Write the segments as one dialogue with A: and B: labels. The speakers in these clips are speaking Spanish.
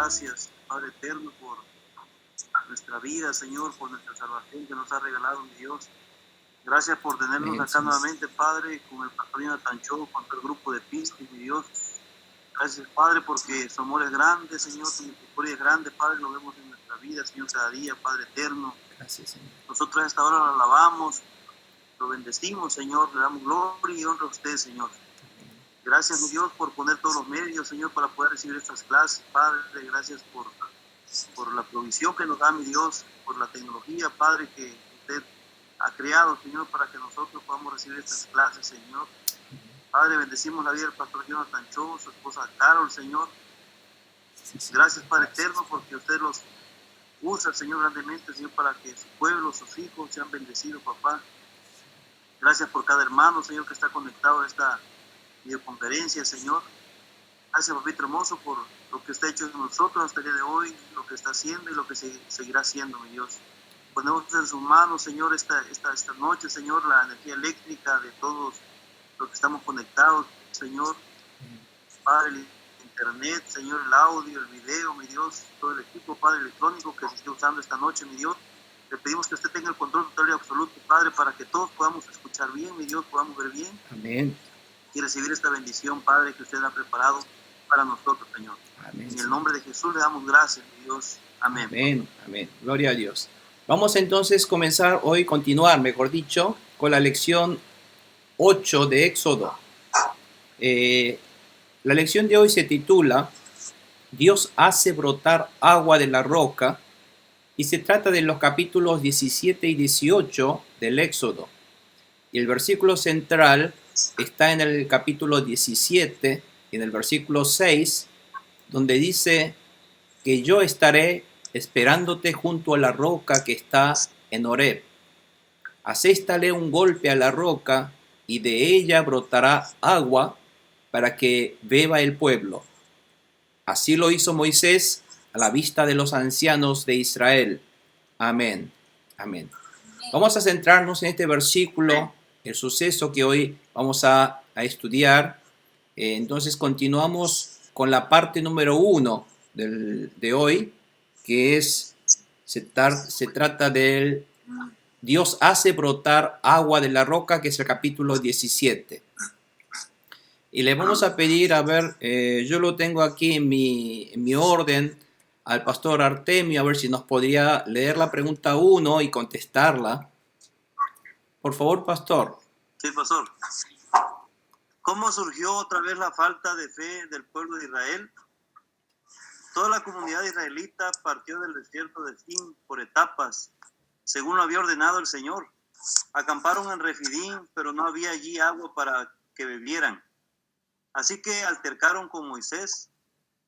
A: gracias, Padre eterno, por nuestra vida, Señor, por nuestra salvación que nos ha regalado, mi Dios. Gracias por tenernos
B: Amén,
A: acá
B: Señor.
A: nuevamente, Padre, con el pastor Jonathan Cho, con todo el grupo de Pistis, mi Dios. Gracias, Padre, porque su amor es grande, Señor, tu misericordia es grande, Padre, lo vemos en nuestra vida, Señor, cada día, Padre eterno.
B: Gracias, Señor.
A: Nosotros a esta hora lo alabamos, lo bendecimos, Señor, le damos gloria y honra a usted, Señor. Gracias, mi Dios, por poner todos los medios, Señor, para poder recibir estas clases, Padre. Gracias por la provisión que nos da, mi Dios, por la tecnología, Padre, que usted ha creado, Señor, para que nosotros podamos recibir estas clases, Señor. Padre, bendecimos la vida del pastor Jonathan Cho, su esposa Carol, Señor.
B: Sí, Señor.
A: Gracias, Padre eterno, porque usted los usa, Señor, grandemente, Señor, para que su pueblo, sus hijos sean bendecidos, papá. Gracias por cada hermano, Señor, que está conectado a esta videoconferencia, Señor. Gracias, papito hermoso, por lo que usted ha hecho en nosotros hasta el día de hoy, lo que está haciendo y lo que seguirá haciendo, mi Dios. Ponemos en sus manos, Señor, esta noche, Señor, la energía eléctrica de todos los que estamos conectados, Señor. Padre, el internet, Señor, el audio, el video, mi Dios, todo el equipo, Padre, electrónico que se esté usando esta noche, mi Dios. Le pedimos que usted tenga el control total y absoluto, Padre, para que todos podamos escuchar bien, mi Dios, podamos ver bien.
B: Amén.
A: Y recibir esta bendición, Padre, que usted ha preparado para nosotros, Señor.
B: Amén.
A: En el nombre de Jesús le damos gracias, mi Dios. Amén.
B: Amén. Amén. Gloria a Dios. Vamos entonces a comenzar hoy, continuar, mejor dicho, con la lección 8 de Éxodo. La lección de hoy se titula Dios hace brotar agua de la roca y se trata de los capítulos 17 y 18 del Éxodo. Y el versículo central está en el capítulo 17, en el versículo 6, donde dice que yo estaré esperándote junto a la roca que está en Horeb. Aséstale un golpe a la roca y de ella brotará agua para que beba el pueblo. Así lo hizo Moisés a la vista de los ancianos de Israel. Amén. Amén. Vamos a centrarnos en este versículo, el suceso que hoy vamos a estudiar. Entonces continuamos con la parte número 1 de hoy, que se trata del Dios hace brotar agua de la roca, que es el capítulo 17. Y le vamos a pedir, a ver, yo lo tengo aquí en mi orden, al pastor Artemio, a ver si nos podría leer la pregunta 1 y contestarla. Por favor, pastor.
A: Sí, pastor. ¿Cómo surgió otra vez la falta de fe del pueblo de Israel? Toda la comunidad israelita partió del desierto de Sin por etapas, según lo había ordenado el Señor. Acamparon en Refidim, pero no había allí agua para que bebieran. Así que altercaron con Moisés.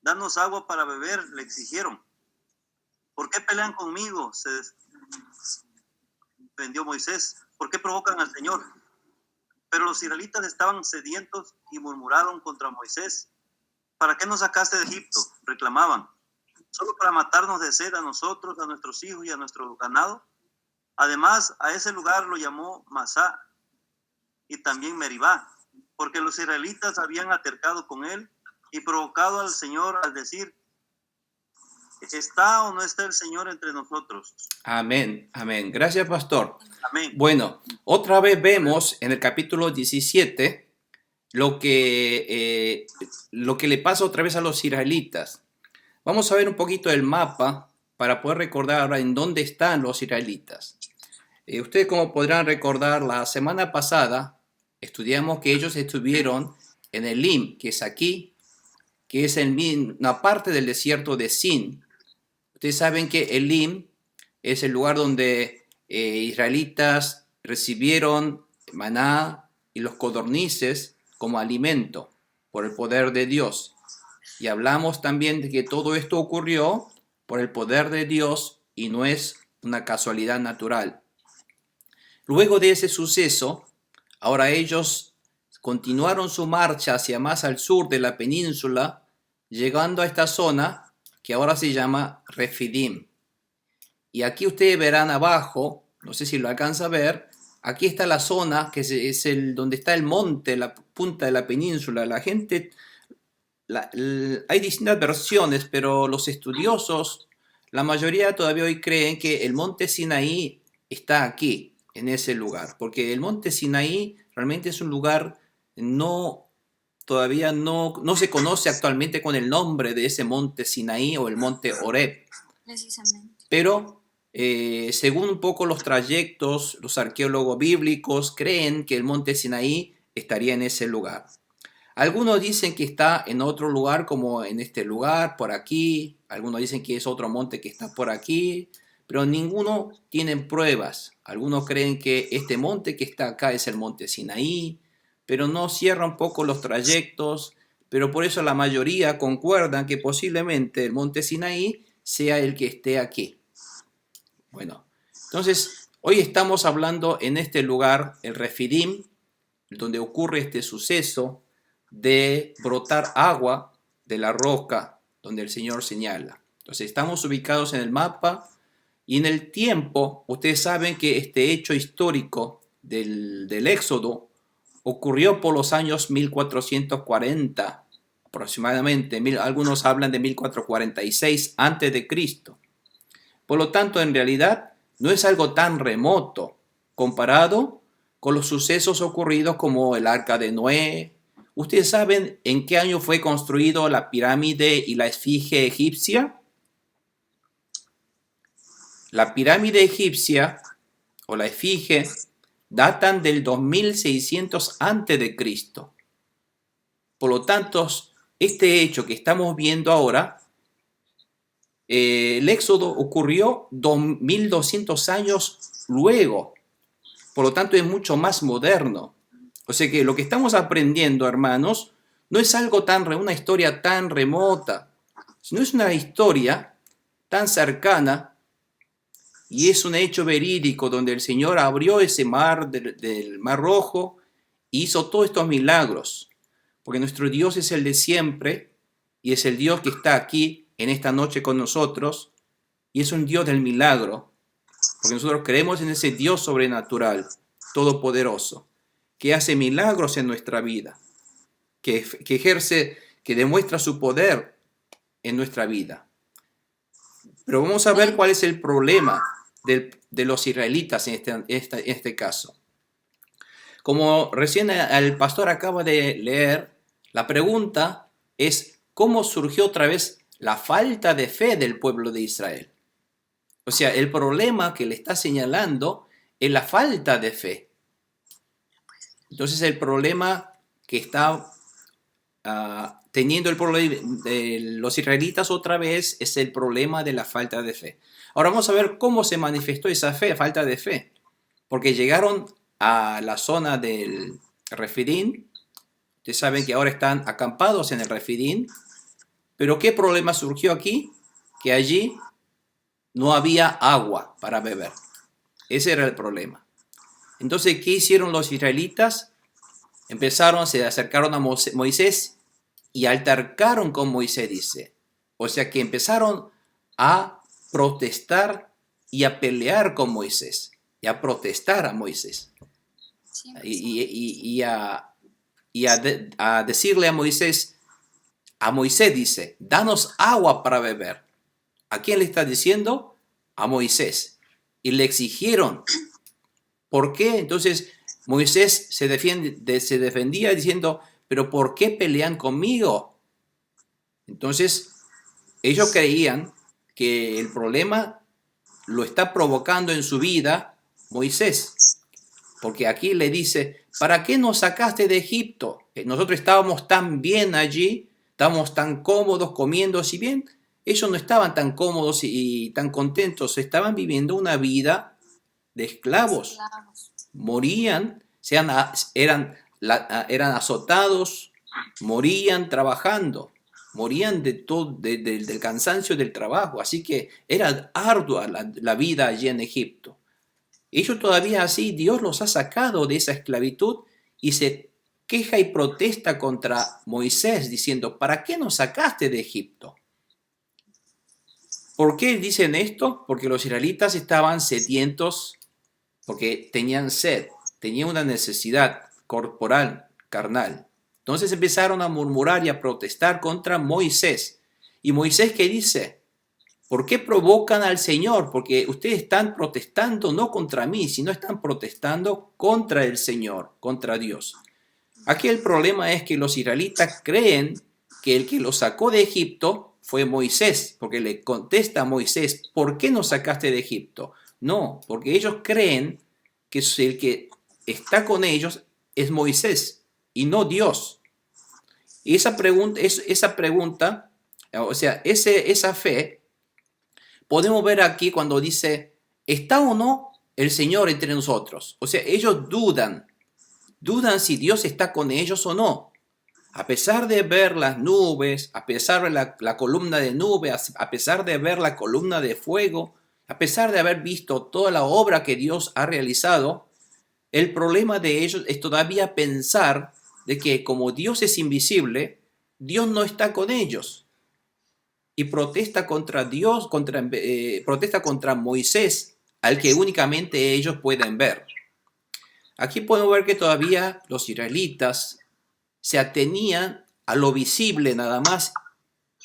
A: Danos agua para beber, le exigieron. ¿Por qué pelean conmigo?, se defendió Moisés. ¿Por qué provocan al Señor? Pero los israelitas estaban sedientos y murmuraron contra Moisés. ¿Para qué nos sacaste de Egipto?, reclamaban. ¿Solo para matarnos de sed a nosotros, a nuestros hijos y a nuestro ganado? Además, a ese lugar lo llamó Masá y también Meribá, porque los israelitas habían altercado con él y provocado al Señor al decir, ¿está o no está el Señor entre nosotros?
B: Amén, amén. Gracias, pastor.
A: Amén.
B: Bueno, otra vez vemos en el capítulo 17 lo que le pasa otra vez a los israelitas. Vamos a ver un poquito el mapa para poder recordar ahora en dónde están los israelitas. Ustedes, como podrán recordar, la semana pasada estudiamos que ellos estuvieron en Elim, que es aquí, que es una parte del desierto de Sin. Ustedes saben que Elim es el lugar donde israelitas recibieron maná y los codornices como alimento por el poder de Dios. Y hablamos también de que todo esto ocurrió por el poder de Dios y no es una casualidad natural. Luego de ese suceso, ahora ellos continuaron su marcha hacia más al sur de la península, llegando a esta zona que ahora se llama Refidim. Y aquí ustedes verán abajo, no sé si lo alcanza a ver, aquí está la zona que es donde está el monte, la punta de la península. La gente hay distintas versiones, pero los estudiosos, la mayoría todavía hoy creen que el monte Sinaí está aquí, en ese lugar, porque el monte Sinaí realmente es un lugar todavía no se conoce actualmente con el nombre de ese monte Sinaí o el monte Horeb.
C: Precisamente.
B: Pero según un poco los trayectos, los arqueólogos bíblicos creen que el monte Sinaí estaría en ese lugar. Algunos dicen que está en otro lugar, como en este lugar, por aquí. Algunos dicen que es otro monte que está por aquí, pero ninguno tiene pruebas. Algunos creen que este monte que está acá es el monte Sinaí, pero no cierra un poco los trayectos, pero por eso la mayoría concuerdan que posiblemente el monte Sinaí sea el que esté aquí. Bueno, entonces hoy estamos hablando en este lugar, el Refidim, donde ocurre este suceso de brotar agua de la roca donde el Señor señala. Entonces estamos ubicados en el mapa y en el tiempo. Ustedes saben que este hecho histórico del Éxodo ocurrió por los años 1440 aproximadamente. Algunos hablan de 1446 antes de Cristo. Por lo tanto, en realidad no es algo tan remoto comparado con los sucesos ocurridos como el Arca de Noé. ¿Ustedes saben en qué año fue construido la pirámide y la esfinge egipcia? La pirámide egipcia o la esfinge datan del 2600 a.C. Por lo tanto, este hecho que estamos viendo ahora, el Éxodo ocurrió 2200 años luego. Por lo tanto, es mucho más moderno. O sea que lo que estamos aprendiendo, hermanos, no es algo una historia tan remota, sino es una historia tan cercana y es un hecho verídico donde el Señor abrió ese mar del Mar Rojo y hizo todos estos milagros. Porque nuestro Dios es el de siempre y es el Dios que está aquí en esta noche con nosotros y es un Dios del milagro. Porque nosotros creemos en ese Dios sobrenatural, todopoderoso, que hace milagros en nuestra vida, que ejerce, que demuestra su poder en nuestra vida. Pero vamos a ver cuál es el problema de los israelitas en este caso. Como recién el pastor acaba de leer, la pregunta es ¿cómo surgió otra vez la falta de fe del pueblo de Israel? O sea, el problema que le está señalando es la falta de fe. Entonces el problema que está teniendo el problema de los israelitas otra vez es el problema de la falta de fe. Ahora vamos a ver cómo se manifestó esa falta de fe. Porque llegaron a la zona del Refidim. Ustedes saben que ahora están acampados en el Refidim. Pero ¿qué problema surgió aquí? Que allí no había agua para beber. Ese era el problema. Entonces, ¿qué hicieron los israelitas? Se acercaron a Moisés y altercaron con Moisés, dice. O sea que empezaron a protestar y a pelear con Moisés. Y a protestar a Moisés.
C: Sí,
B: Y a decirle a Moisés dice, danos agua para beber. ¿A quién le está diciendo? A Moisés. Y le exigieron. ¿Por qué? Entonces Moisés se defendía diciendo, pero ¿por qué pelean conmigo? Entonces ellos creían que el problema lo está provocando en su vida Moisés. Porque aquí le dice, ¿para qué nos sacaste de Egipto? Nosotros estábamos tan bien allí, estábamos tan cómodos comiendo, si bien ellos no estaban tan cómodos y tan contentos, estaban viviendo una vida de esclavos. Morían, eran azotados, morían trabajando, morían del cansancio del trabajo. Así que era ardua la vida allí en Egipto. Ellos todavía así, Dios los ha sacado de esa esclavitud y se queja y protesta contra Moisés diciendo, ¿para qué nos sacaste de Egipto? ¿Por qué dicen esto? Porque los israelitas estaban sedientos, porque tenían sed, tenían una necesidad corporal, carnal. Entonces empezaron a murmurar y a protestar contra Moisés. ¿Y Moisés qué dice? ¿Por qué provocan al Señor? Porque ustedes están protestando no contra mí, sino están protestando contra el Señor, contra Dios. Aquí el problema es que los israelitas creen que el que los sacó de Egipto fue Moisés, porque le contesta a Moisés, ¿por qué nos sacaste de Egipto? No, porque ellos creen que el que está con ellos es Moisés y no Dios. Y esa pregunta, o sea, esa fe, podemos ver aquí cuando dice, ¿está o no el Señor entre nosotros? O sea, ellos dudan si Dios está con ellos o no. A pesar de ver las nubes, a pesar de la columna de nube, a pesar de ver la columna de fuego, a pesar de haber visto toda la obra que Dios ha realizado, el problema de ellos es todavía pensar de que como Dios es invisible, Dios no está con ellos. Y protesta contra Dios, protesta contra Moisés, al que únicamente ellos pueden ver. Aquí podemos ver que todavía los israelitas se atenían a lo visible nada más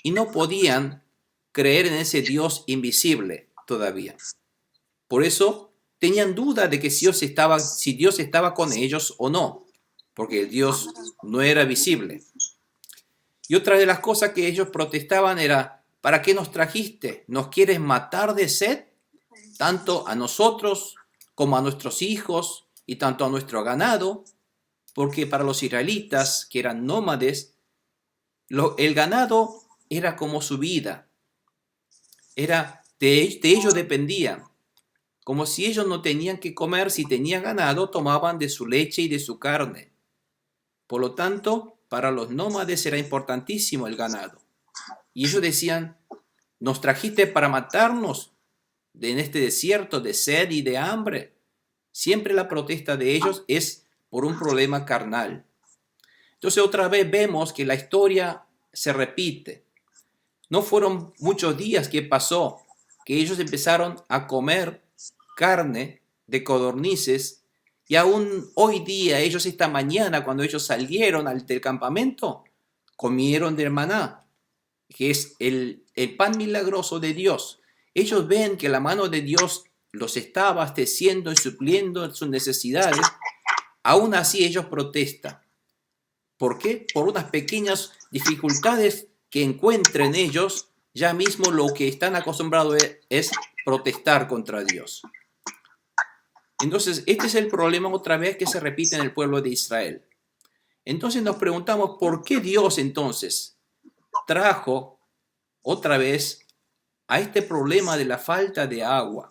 B: y no podían creer en ese Dios invisible todavía. Por eso tenían duda de que si Dios estaba con ellos o no, porque el Dios no era visible. Y otra de las cosas que ellos protestaban era, ¿para qué nos trajiste? ¿Nos quieres matar de sed? Tanto a nosotros como a nuestros hijos y tanto a nuestro ganado, porque para los israelitas que eran nómades, el ganado era como su vida, de ellos dependían. Como si ellos no tenían que comer, si tenían ganado, tomaban de su leche y de su carne. Por lo tanto, para los nómades era importantísimo el ganado. Y ellos decían, ¿nos trajiste para matarnos en este desierto de sed y de hambre? Siempre la protesta de ellos es por un problema carnal. Entonces otra vez vemos que la historia se repite. No fueron muchos días que pasó que ellos empezaron a comer carne de codornices y aún hoy día, ellos esta mañana cuando ellos salieron del campamento, comieron del maná, que es el pan milagroso de Dios. Ellos ven que la mano de Dios los está abasteciendo y supliendo sus necesidades. Aún así ellos protestan. ¿Por qué? Por unas pequeñas dificultades que encuentren ellos, ya mismo lo que están acostumbrados es protestar contra Dios. Entonces, este es el problema otra vez que se repite en el pueblo de Israel. Entonces nos preguntamos, ¿por qué Dios entonces trajo otra vez a este problema de la falta de agua?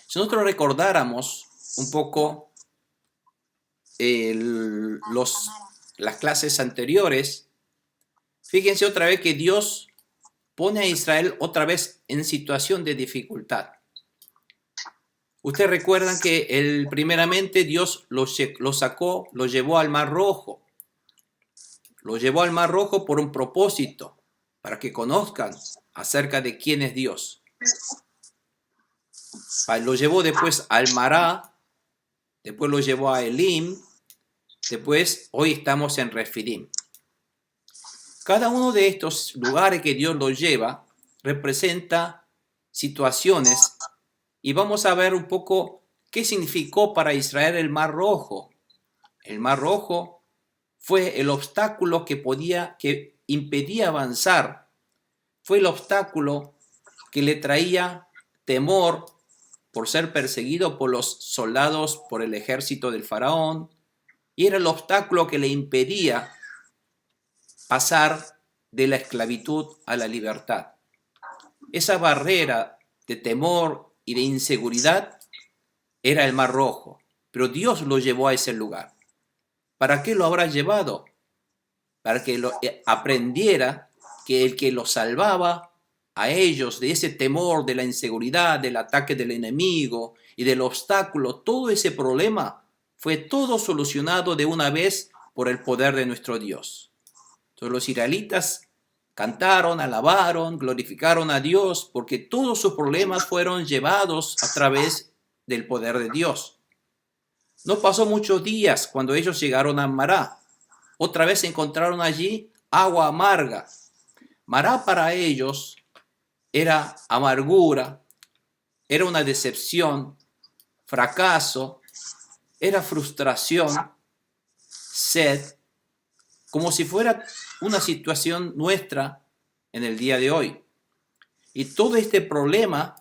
B: Si nosotros recordáramos un poco las clases anteriores, fíjense otra vez que Dios pone a Israel otra vez en situación de dificultad. Ustedes recuerdan que primeramente Dios los sacó, los llevó al Mar Rojo. Los llevó al Mar Rojo por un propósito, para que conozcan acerca de quién es Dios. Los llevó después al Mará, después los llevó a Elim, después hoy estamos en Refidim. Cada uno de estos lugares que Dios los lleva representa situaciones y vamos a ver un poco qué significó para Israel el Mar Rojo. El Mar Rojo fue el obstáculo que impedía avanzar. Fue el obstáculo que le traía temor por ser perseguido por los soldados, por el ejército del faraón, y era el obstáculo que le impedía pasar de la esclavitud a la libertad. Esa barrera de temor y de inseguridad era el Mar Rojo, pero Dios lo llevó a ese lugar. ¿Para qué lo habrá llevado? Para que aprendiera que el que los salvaba a ellos de ese temor, de la inseguridad, del ataque del enemigo y del obstáculo, todo ese problema fue todo solucionado de una vez por el poder de nuestro Dios. Entonces los israelitas cantaron, alabaron, glorificaron a Dios porque todos sus problemas fueron llevados a través del poder de Dios. No pasó muchos días cuando ellos llegaron a Mará. otra vez encontraron allí agua amarga. Mará para ellos era amargura, era una decepción, fracaso, era frustración, sed, como si fuera una situación nuestra en el día de hoy. Y todo este problema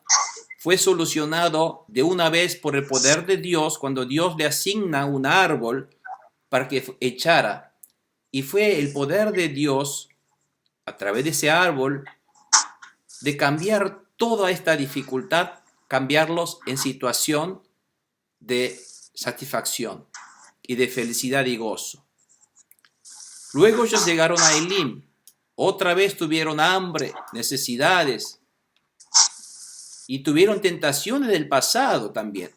B: fue solucionado de una vez por el poder de Dios cuando Dios le asigna un árbol para que echara. Y fue el poder de Dios, a través de ese árbol, de cambiar toda esta dificultad, cambiarlos en situación de satisfacción y de felicidad y gozo. Luego ellos llegaron a Elim. Otra vez tuvieron hambre, necesidades y tuvieron tentaciones del pasado también.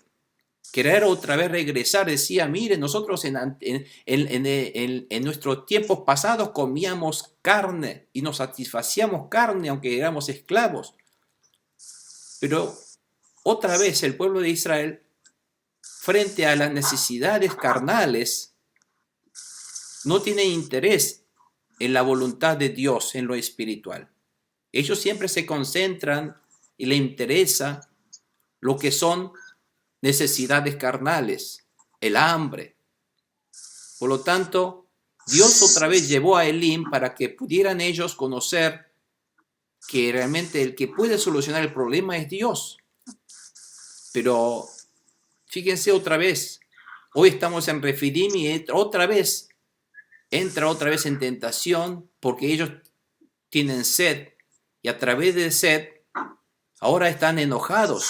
B: Querer otra vez regresar, decía, mire, nosotros en nuestros tiempos pasados comíamos carne y nos satisfacíamos carne aunque éramos esclavos. Pero otra vez el pueblo de Israel, frente a las necesidades carnales, no tiene interés en la voluntad de Dios, en lo espiritual. Ellos siempre se concentran y les interesa lo que son necesidades carnales, el hambre. Por lo tanto, Dios otra vez llevó a Elim para que pudieran ellos conocer que realmente el que puede solucionar el problema es Dios. Pero fíjense otra vez, hoy estamos en Refidim y entra otra vez en tentación porque ellos tienen sed y a través de sed ahora están enojados.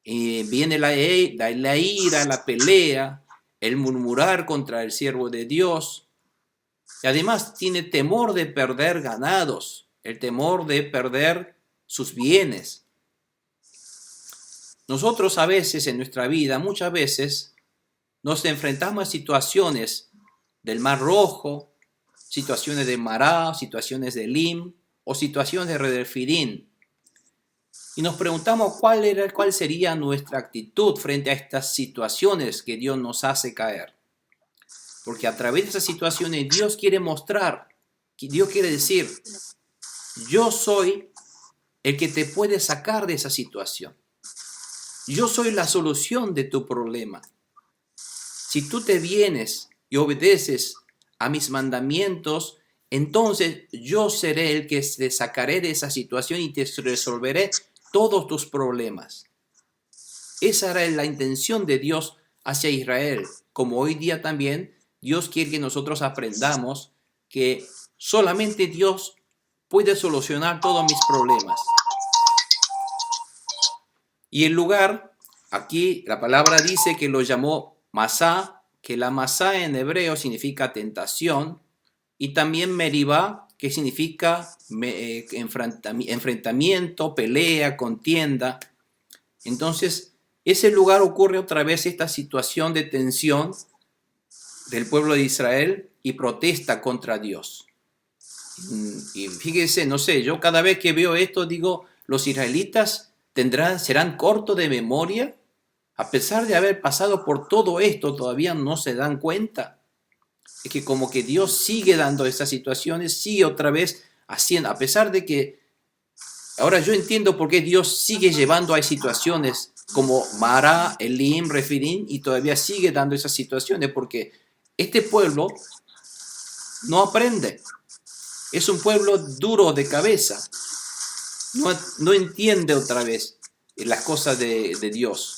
B: Viene la ira, la pelea, el murmurar contra el siervo de Dios. Y además tiene temor de perder ganados, el temor de perder sus bienes. Nosotros a veces en nuestra vida, muchas veces, nos enfrentamos a situaciones del Mar Rojo, situaciones de Mará, situaciones de Elim o situaciones de Refidim. Y nos preguntamos cuál sería nuestra actitud frente a estas situaciones que Dios nos hace caer. Porque a través de esas situaciones Dios quiere mostrar, Dios quiere decir, yo soy el que te puede sacar de esa situación. Yo soy la solución de tu problema. Si tú te vienes y obedeces a mis mandamientos, entonces yo seré el que te sacaré de esa situación y te resolveré todos tus problemas. Esa era la intención de Dios hacia Israel. Como hoy día también, Dios quiere que nosotros aprendamos que solamente Dios puede solucionar todos mis problemas. Y el lugar, aquí la palabra dice que lo llamó Masá, que la Masá en hebreo significa tentación, y también Meribá, que significa enfrentamiento, pelea, contienda. Entonces, ese lugar ocurre otra vez esta situación de tensión del pueblo de Israel y protesta contra Dios. Y fíjense, no sé, yo cada vez que veo esto digo, los israelitas serán cortos de memoria, a pesar de haber pasado por todo esto, todavía no se dan cuenta. Es que como que Dios sigue dando esas situaciones, sigue otra vez haciendo, a pesar de que ahora yo entiendo por qué Dios sigue llevando a situaciones como Mará, Elim, Refidim, y todavía sigue dando esas situaciones, porque este pueblo no aprende. Es un pueblo duro de cabeza. No entiende otra vez las cosas de Dios.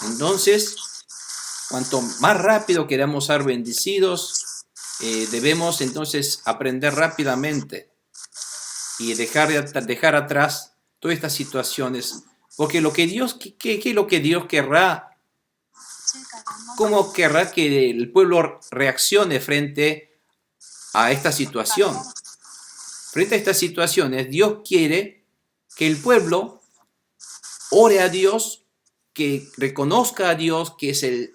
B: Entonces, cuanto más rápido queramos ser bendecidos, debemos entonces aprender rápidamente y dejar atrás todas estas situaciones. Porque lo que Dios, ¿qué es lo que Dios querrá? ¿Cómo querrá que el pueblo reaccione frente a esta situación? Frente a estas situaciones, Dios quiere que el pueblo ore a Dios, que reconozca a Dios que es el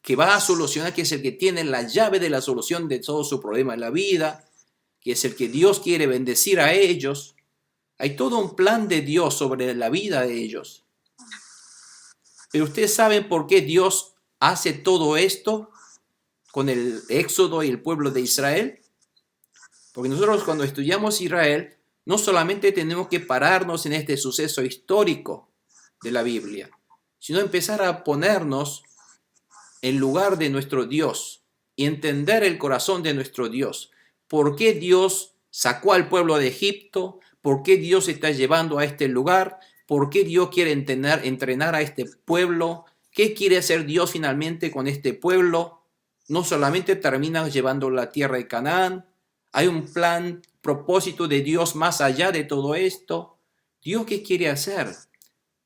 B: que va a solucionar, que es el que tiene la llave de la solución de todo su problema en la vida, que es el que Dios quiere bendecir a ellos. Hay todo un plan de Dios sobre la vida de ellos. Pero ustedes saben por qué Dios hace todo esto con el Éxodo y el pueblo de Israel? Porque nosotros cuando estudiamos Israel, no solamente tenemos que pararnos en este suceso histórico de la Biblia, sino empezar a ponernos en lugar de nuestro Dios y entender el corazón de nuestro Dios. ¿Por qué Dios sacó al pueblo de Egipto? ¿Por qué Dios está llevando a este lugar? ¿Por qué Dios quiere entrenar a este pueblo? ¿Qué quiere hacer Dios finalmente con este pueblo? No solamente termina llevando la tierra de Canaán, hay un plan, propósito de Dios más allá de todo esto. ¿Dios qué quiere hacer?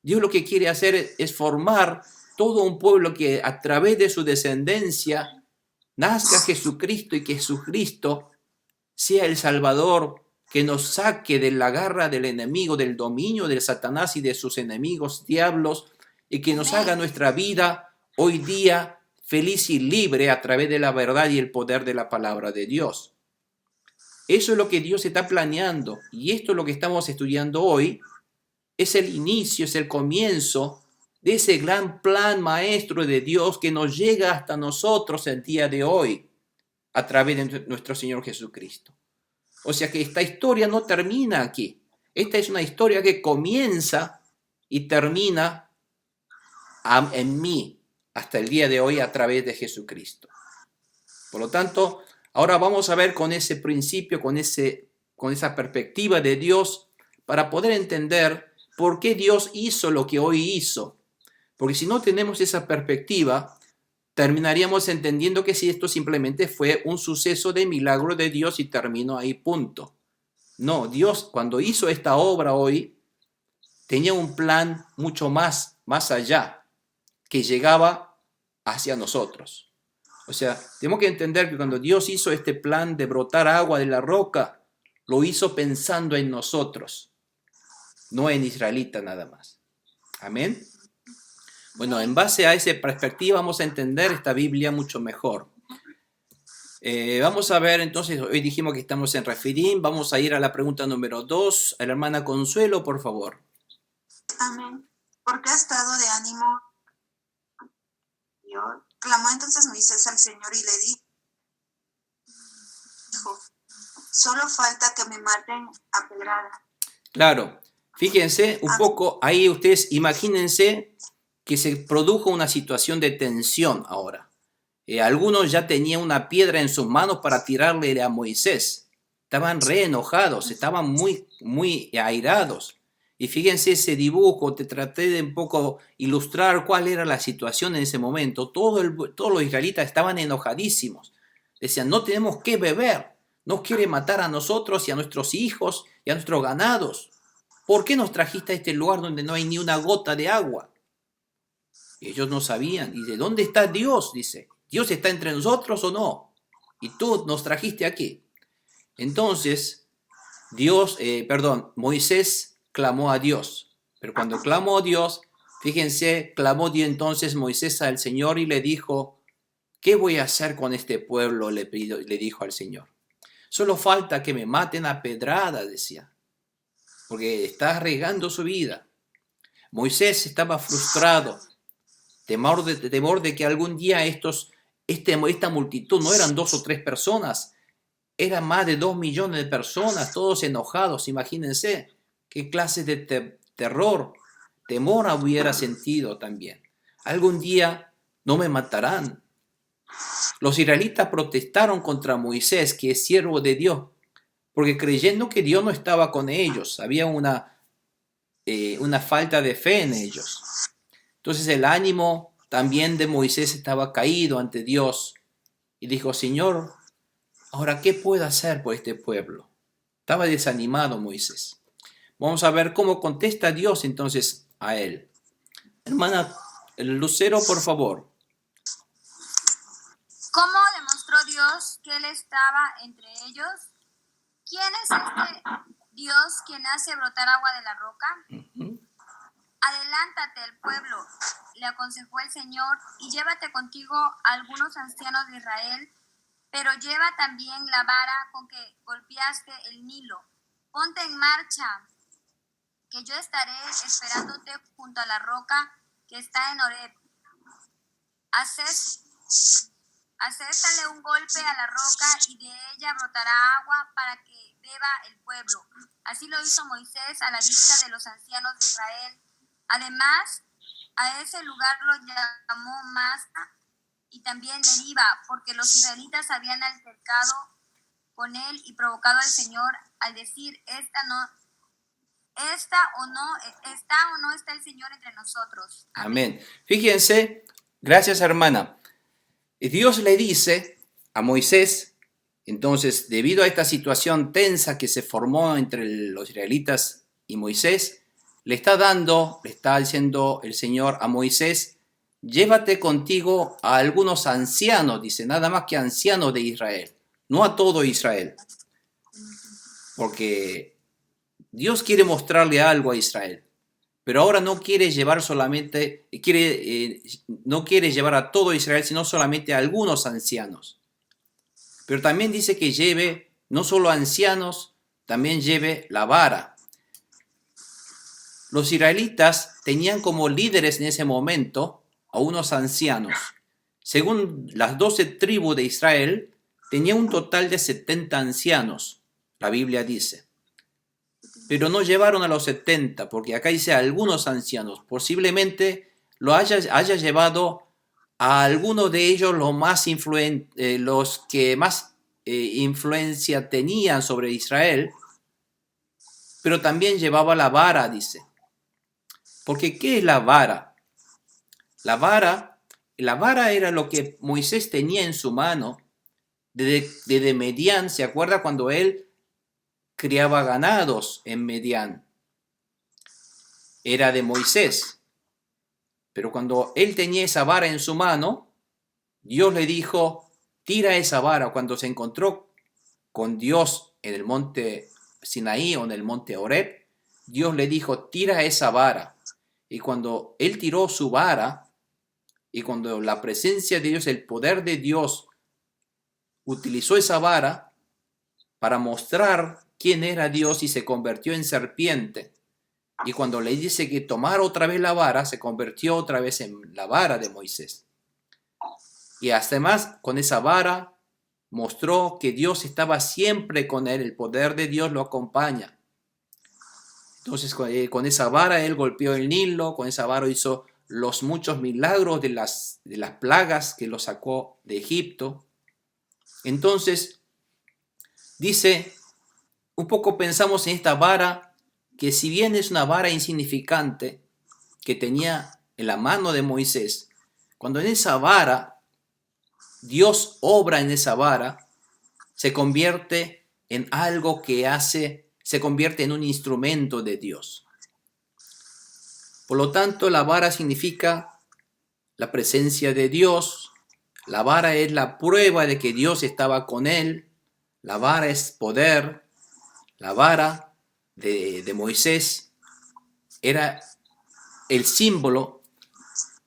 B: Dios lo que quiere hacer es formar todo un pueblo que a través de su descendencia nazca Jesucristo y que Jesucristo sea el Salvador que nos saque de la garra del enemigo, del dominio del Satanás y de sus enemigos diablos, y que nos haga nuestra vida hoy día feliz y libre a través de la verdad y el poder de la palabra de Dios. Eso es lo que Dios está planeando, y esto es lo que estamos estudiando hoy. Es el inicio, es el comienzo de ese gran plan maestro de Dios que nos llega hasta nosotros el día de hoy a través de nuestro Señor Jesucristo. O sea que esta historia no termina aquí. Esta es una historia que comienza y termina en mí hasta el día de hoy a través de Jesucristo. Por lo tanto, ahora vamos a ver con ese principio, con esa perspectiva de Dios, para poder entender por qué Dios hizo lo que hoy hizo. Porque si no tenemos esa perspectiva, terminaríamos entendiendo que si esto simplemente fue un suceso de milagro de Dios y terminó ahí, punto. No, Dios cuando hizo esta obra hoy, tenía un plan mucho más allá, que llegaba hacia nosotros. O sea, tenemos que entender que cuando Dios hizo este plan de brotar agua de la roca, lo hizo pensando en nosotros, no en israelita nada más. Amén. Bueno, en base a esa perspectiva vamos a entender esta Biblia mucho mejor. Vamos a ver entonces, hoy dijimos que estamos en Refidim, vamos a ir a la pregunta número 2, a la hermana Consuelo, por favor.
D: Amén. ¿Por qué estado de ánimo? Dios clamó entonces Moisés al Señor y le dijo, solo falta que me maten a pedrada.
B: Claro, fíjense un poco, ahí ustedes imagínense que se produjo una situación de tensión ahora. Algunos ya tenían una piedra en sus manos para tirarle a Moisés. Estaban re enojados, estaban muy airados. Y fíjense ese dibujo, te traté de un poco ilustrar cuál era la situación en ese momento. Todos los israelitas estaban enojadísimos. Decían, no tenemos que beber. Nos quiere matar a nosotros y a nuestros hijos y a nuestros ganados. ¿Por qué nos trajiste a este lugar donde no hay ni una gota de agua? Y ellos no sabían. Dice, ¿dónde está Dios? Dice, ¿Dios está entre nosotros o no? Y tú nos trajiste aquí. Entonces, Moisés clamó a Dios. Pero cuando clamó a Dios, fíjense, clamó entonces Moisés al Señor y le dijo, ¿qué voy a hacer con este pueblo? Le dijo al Señor. Solo falta que me maten a pedrada, decía, porque está arriesgando su vida. Moisés estaba frustrado, temor de que algún día esta multitud, no eran 2 o 3 personas, eran más de 2 millones de personas, todos enojados, imagínense qué clase de temor hubiera sentido también. Algún día no me matarán. Los israelitas protestaron contra Moisés, que es siervo de Dios, porque creyendo que Dios no estaba con ellos, había una falta de fe en ellos. Entonces el ánimo también de Moisés estaba caído ante Dios y dijo, Señor, ahora, ¿qué puedo hacer por este pueblo? Estaba desanimado Moisés. Vamos a ver cómo contesta Dios entonces a él. Hermana Lucero, por favor.
C: ¿Cómo demostró Dios que Él estaba entre ellos? ¿Quién es este Dios quien hace brotar agua de la roca? Adelántate el pueblo, le aconsejó el Señor, y llévate contigo a algunos ancianos de Israel, pero lleva también la vara con que golpeaste el Nilo. Ponte en marcha, que yo estaré esperándote junto a la roca que está en Horeb. Haced acércale un golpe a la roca y de ella brotará agua para que beba el pueblo. Así lo hizo Moisés a la vista de los ancianos de Israel. Además, a ese lugar lo llamó Masa y también Meriba, porque los israelitas habían altercado con él y provocado al Señor al decir, está o no está el Señor entre nosotros.
B: Amén. Fíjense, gracias hermana. Dios le dice a Moisés, entonces, debido a esta situación tensa que se formó entre los israelitas y Moisés, le está diciendo el Señor a Moisés, llévate contigo a algunos ancianos, dice, nada más que ancianos de Israel, no a todo Israel, porque Dios quiere mostrarle algo a Israel, pero ahora no quiere llevar no quiere llevar a todo Israel, sino solamente a algunos ancianos. Pero también dice que lleve no solo ancianos, también lleve la vara. Los israelitas tenían como líderes en ese momento a unos ancianos. Según las 12 tribus de Israel, tenía un total de 70 ancianos, la Biblia dice. Pero no llevaron a los 70, porque acá dice algunos ancianos. Posiblemente lo haya llevado a algunos de ellos los que más influencia tenían sobre Israel, pero también llevaba la vara, dice. Porque ¿qué es la vara? La vara era lo que Moisés tenía en su mano desde Medián. ¿Se acuerda cuando él criaba ganados en Medián? Era de Moisés. Pero cuando él tenía esa vara en su mano, Dios le dijo, tira esa vara. Cuando se encontró con Dios en el monte Sinaí o en el monte Horeb, Dios le dijo, tira esa vara. Y cuando él tiró su vara, y cuando la presencia de Dios, el poder de Dios, utilizó esa vara para mostrar quién era Dios y se convirtió en serpiente. Y cuando le dice que tomara otra vez la vara, se convirtió otra vez en la vara de Moisés. Y además, con esa vara, mostró que Dios estaba siempre con él, el poder de Dios lo acompaña. Entonces, con esa vara él golpeó el Nilo, con esa vara hizo los muchos milagros de las plagas que lo sacó de Egipto. Entonces, dice, un poco pensamos en esta vara, que si bien es una vara insignificante que tenía en la mano de Moisés, cuando en esa vara, Dios obra en esa vara, se convierte en algo se convierte en un instrumento de Dios. Por lo tanto, la vara significa la presencia de Dios. La vara es la prueba de que Dios estaba con él. La vara es poder. La vara de Moisés era el símbolo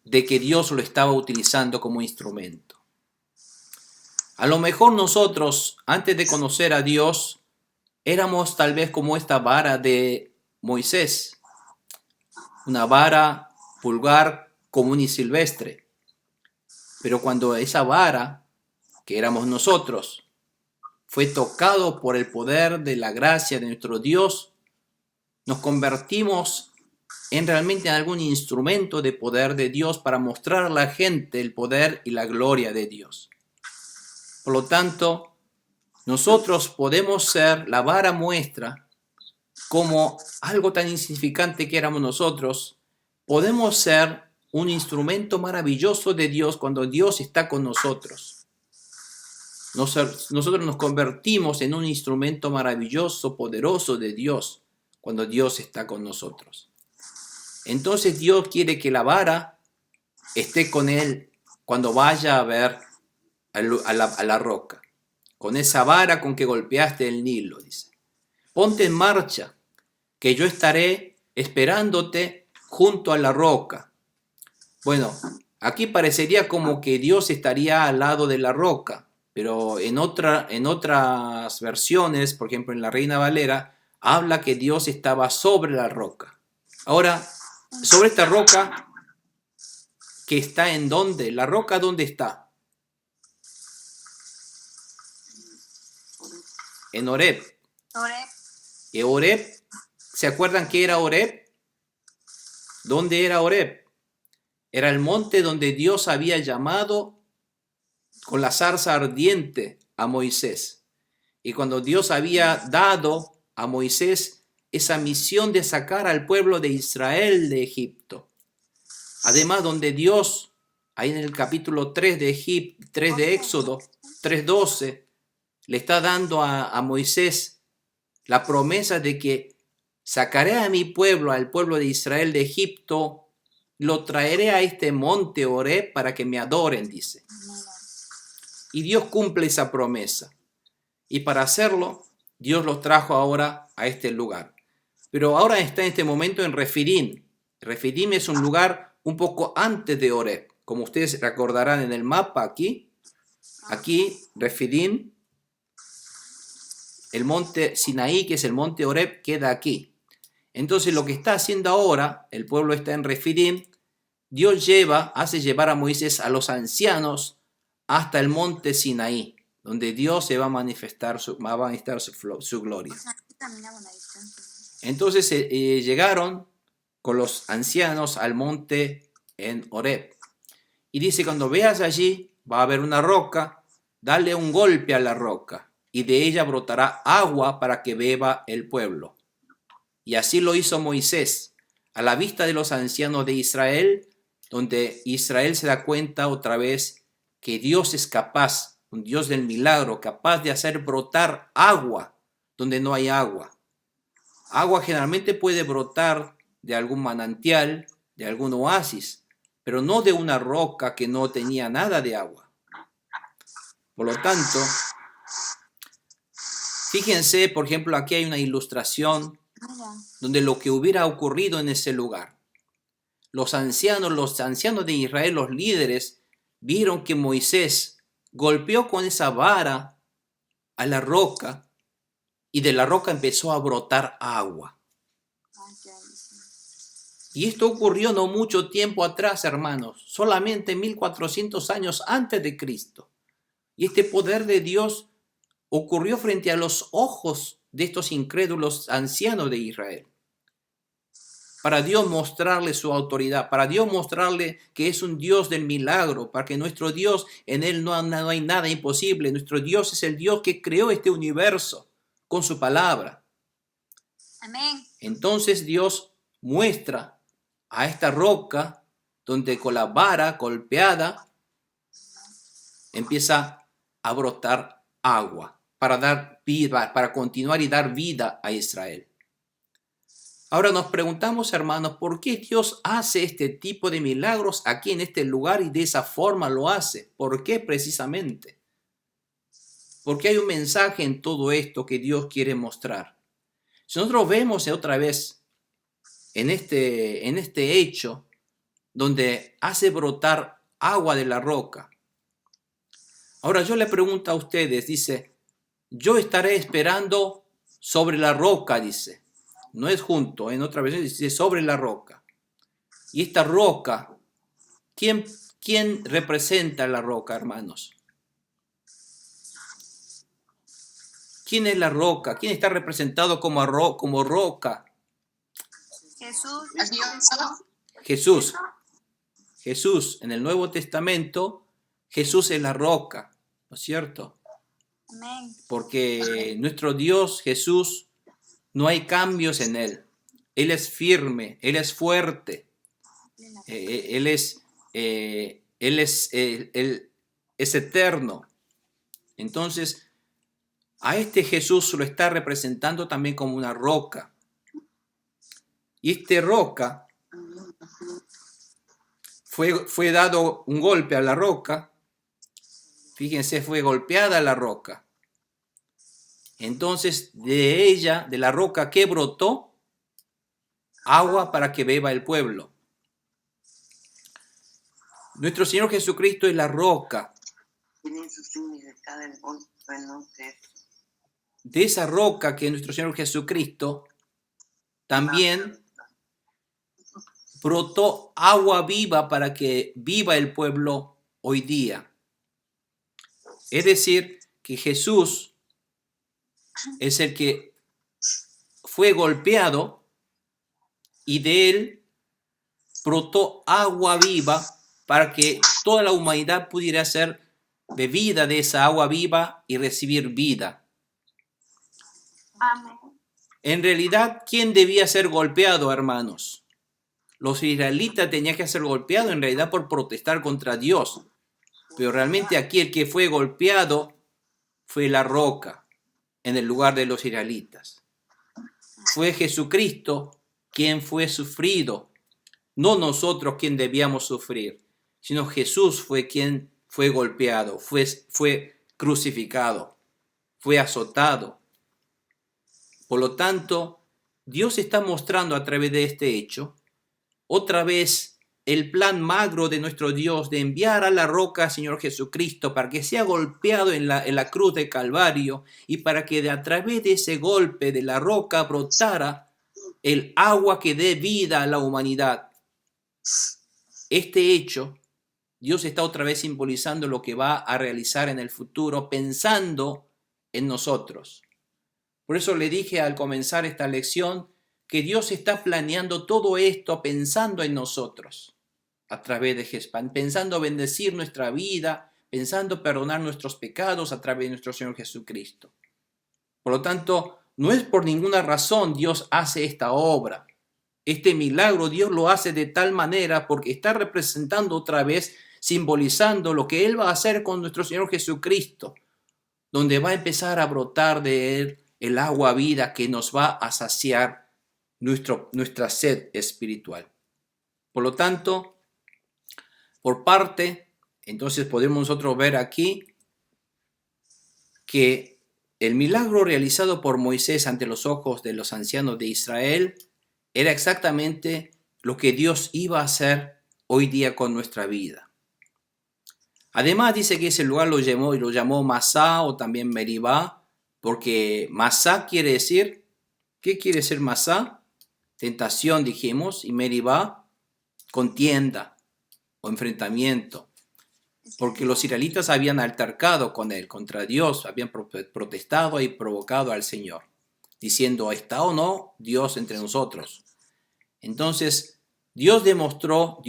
B: de que Dios lo estaba utilizando como instrumento. A lo mejor nosotros, antes de conocer a Dios, éramos tal vez como esta vara de Moisés, una vara pulgar común y silvestre. Pero cuando esa vara, que éramos nosotros, fue tocado por el poder de la gracia de nuestro Dios, nos convertimos realmente en algún instrumento de poder de Dios para mostrar a la gente el poder y la gloria de Dios. Por lo tanto, nosotros podemos ser, la vara muestra como algo tan insignificante que éramos nosotros, podemos ser un instrumento maravilloso de Dios cuando Dios está con nosotros. Nosotros nos convertimos en un instrumento maravilloso, poderoso de Dios cuando Dios está con nosotros. Entonces Dios quiere que la vara esté con él cuando vaya a ver a la roca. Con esa vara con que golpeaste el Nilo, dice. Ponte en marcha, que yo estaré esperándote junto a la roca. Bueno, aquí parecería como que Dios estaría al lado de la roca, pero en otras versiones, por ejemplo en la Reina Valera, habla que Dios estaba sobre la roca. Ahora, sobre esta roca, que está en dónde, la roca dónde está. en Horeb.
C: Oreb.
B: Y Horeb, ¿se acuerdan qué era Horeb? ¿Dónde era Horeb? Era el monte donde Dios había llamado con la zarza ardiente a Moisés. Y cuando Dios había dado a Moisés esa misión de sacar al pueblo de Israel de Egipto. Además, donde Dios, ahí en el capítulo 3 de Éxodo 3:12, le está dando a Moisés la promesa de que sacaré a mi pueblo, al pueblo de Israel de Egipto, lo traeré a este monte Horeb para que me adoren, dice. Y Dios cumple esa promesa. Y para hacerlo, Dios los trajo ahora a este lugar. Pero ahora está en este momento en Refidim. Refidim es un lugar un poco antes de Horeb. Como ustedes recordarán en el mapa aquí, Refidim, el monte Sinaí, que es el monte Horeb, queda aquí. Entonces lo que está haciendo ahora, el pueblo está en Refidim, Dios hace llevar a Moisés a los ancianos hasta el monte Sinaí, donde Dios se va a manifestar su gloria. Entonces llegaron con los ancianos al monte en Horeb. Y dice, cuando veas allí, va a haber una roca, dale un golpe a la roca, y de ella brotará agua para que beba el pueblo. Y así lo hizo Moisés, a la vista de los ancianos de Israel, donde Israel se da cuenta otra vez que Dios es capaz, un Dios del milagro, capaz de hacer brotar agua donde no hay agua. Agua generalmente puede brotar de algún manantial, de algún oasis, pero no de una roca que no tenía nada de agua. Por lo tanto, fíjense, por ejemplo, aquí hay una ilustración donde lo que hubiera ocurrido en ese lugar. Los ancianos de Israel, los líderes, vieron que Moisés golpeó con esa vara a la roca y de la roca empezó a brotar agua. Y esto ocurrió no mucho tiempo atrás, hermanos, solamente 1400 años antes de Cristo. Y este poder de Dios ocurrió frente a los ojos de estos incrédulos ancianos de Israel. Para Dios mostrarle su autoridad, para Dios mostrarle que es un Dios del milagro, para que nuestro Dios, en Él no hay nada imposible. Nuestro Dios es el Dios que creó este universo con su palabra.
C: Amén.
B: Entonces Dios muestra a esta roca donde con la vara golpeada empieza a brotar agua para dar vida, para continuar y dar vida a Israel. Ahora nos preguntamos, hermanos, ¿por qué Dios hace este tipo de milagros aquí en este lugar y de esa forma lo hace? ¿Por qué precisamente? Porque hay un mensaje en todo esto que Dios quiere mostrar. Si nosotros vemos otra vez en este hecho donde hace brotar agua de la roca. Ahora yo le pregunto a ustedes, dice, yo estaré esperando sobre la roca, dice. No es junto, en otra versión dice sobre la roca. Y esta roca, ¿quién representa la roca, hermanos? ¿Quién es la roca? ¿Quién está representado como roca?
C: Jesús.
B: Jesús. En el Nuevo Testamento, Jesús es la roca, ¿no es cierto?
C: Amén.
B: Porque nuestro Dios, Jesús, no hay cambios en Él. Él es firme, Él es fuerte. Él es eterno. Entonces, a este Jesús lo está representando también como una roca. Y esta roca fue dado un golpe a la roca. Fíjense, fue golpeada la roca. Entonces, de ella, de la roca, ¿qué brotó? Agua para que beba el pueblo. Nuestro Señor Jesucristo es la roca. De esa roca que es nuestro Señor Jesucristo, también brotó agua viva para que viva el pueblo hoy día. Es decir, que Jesús es el que fue golpeado y de él brotó agua viva para que toda la humanidad pudiera ser bebida de esa agua viva y recibir vida.
D: Amén.
B: En realidad, ¿quién debía ser golpeado, hermanos? Los israelitas tenían que ser golpeados en realidad por protestar contra Dios. Pero realmente aquí el que fue golpeado fue la roca en el lugar de los israelitas. Fue Jesucristo quien fue sufrido, no nosotros quien debíamos sufrir, sino Jesús fue quien fue golpeado, fue crucificado, fue azotado. Por lo tanto, Dios está mostrando a través de este hecho otra vez el plan magro de nuestro Dios de enviar a la roca, Señor Jesucristo, para que sea golpeado en la cruz de Calvario y para que a través de ese golpe de la roca brotara el agua que dé vida a la humanidad. Este hecho, Dios está otra vez simbolizando lo que va a realizar en el futuro, pensando en nosotros. Por eso le dije al comenzar esta lección que Dios está planeando todo esto pensando en nosotros a través de Jesús, pensando bendecir nuestra vida, pensando perdonar nuestros pecados a través de nuestro Señor Jesucristo. Por lo tanto, no es por ninguna razón Dios hace esta obra. Este milagro Dios lo hace de tal manera porque está representando otra vez, simbolizando lo que Él va a hacer con nuestro Señor Jesucristo, donde va a empezar a brotar de Él el agua vida que nos va a saciar nuestra sed espiritual. Por lo tanto, por parte, entonces podemos nosotros ver aquí que el milagro realizado por Moisés ante los ojos de los ancianos de Israel era exactamente lo que Dios iba a hacer hoy día con nuestra vida. Además dice que ese lugar lo llamó Masá o también Meribá, porque Masá quiere decir, ¿qué quiere decir Masá? Tentación, dijimos, y Meribá, contienda o enfrentamiento, porque los israelitas habían altercado con él, contra Dios, habían protestado y provocado al Señor, diciendo, ¿está o no Dios entre nosotros? Entonces, Dios demostró,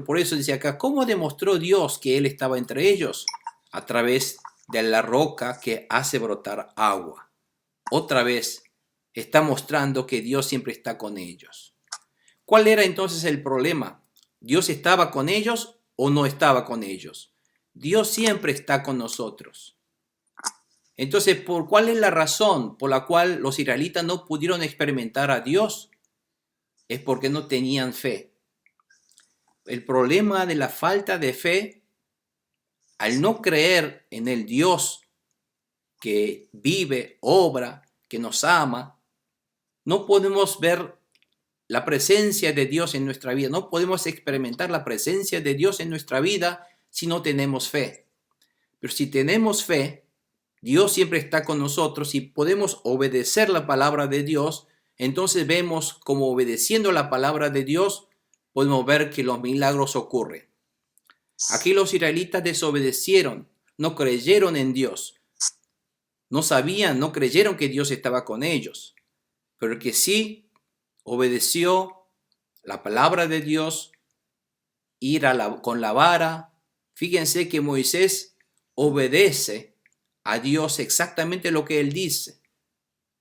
B: por eso dice acá, ¿cómo demostró Dios que Él estaba entre ellos? A través de la roca que hace brotar agua. Otra vez, está mostrando que Dios siempre está con ellos. ¿Cuál era entonces el problema? ¿Dios estaba con ellos o no estaba con ellos? Dios siempre está con nosotros. Entonces, ¿cuál es la razón por la cual los israelitas no pudieron experimentar a Dios? Es porque no tenían fe. El problema de la falta de fe, al no creer en el Dios que vive, obra, que nos ama, no podemos ver la presencia de Dios en nuestra vida. No podemos experimentar la presencia de Dios en nuestra vida si no tenemos fe. Pero si tenemos fe, Dios siempre está con nosotros y podemos obedecer la palabra de Dios. Entonces vemos como obedeciendo la palabra de Dios, podemos ver que los milagros ocurren. Aquí los israelitas desobedecieron, no creyeron en Dios. No sabían, no creyeron que Dios estaba con ellos. Pero el que sí obedeció la palabra de Dios, ir con la vara. Fíjense que Moisés obedece a Dios exactamente lo que él dice,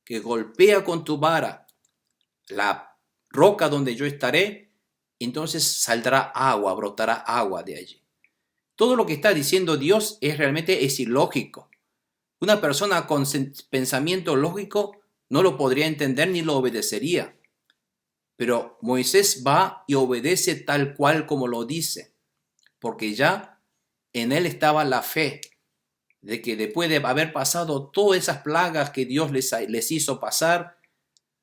B: que golpea con tu vara la roca donde yo estaré, entonces saldrá agua, brotará agua de allí. Todo lo que está diciendo Dios realmente es ilógico. Una persona con pensamiento lógico no lo podría entender ni lo obedecería. Pero Moisés va y obedece tal cual como lo dice, porque ya en él estaba la fe de que después de haber pasado todas esas plagas que Dios les hizo pasar,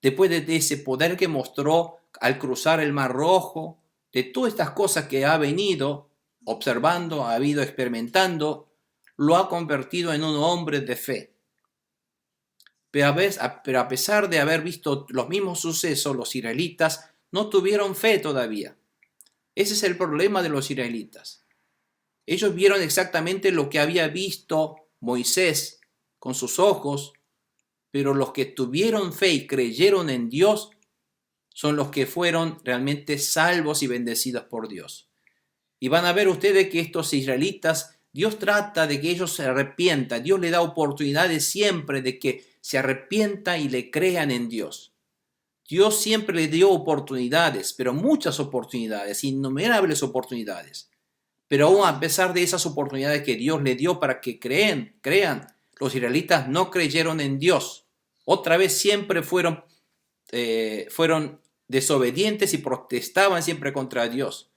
B: después de ese poder que mostró al cruzar el Mar Rojo, de todas estas cosas que ha venido observando, ha ido experimentando, lo ha convertido en un hombre de fe. Pero a pesar de haber visto los mismos sucesos, los israelitas no tuvieron fe todavía. Ese es el problema de los israelitas. Ellos vieron exactamente lo que había visto Moisés con sus ojos, pero los que tuvieron fe y creyeron en Dios son los que fueron realmente salvos y bendecidos por Dios. Y van a ver ustedes que estos israelitas, Dios trata de que ellos se arrepientan. Dios le da oportunidades siempre de que se arrepientan y le crean en Dios. Dios siempre le dio oportunidades, pero muchas oportunidades, innumerables oportunidades. Pero aún a pesar de esas oportunidades que Dios le dio para que crean, los israelitas no creyeron en Dios. Otra vez siempre fueron desobedientes y protestaban siempre contra Dios.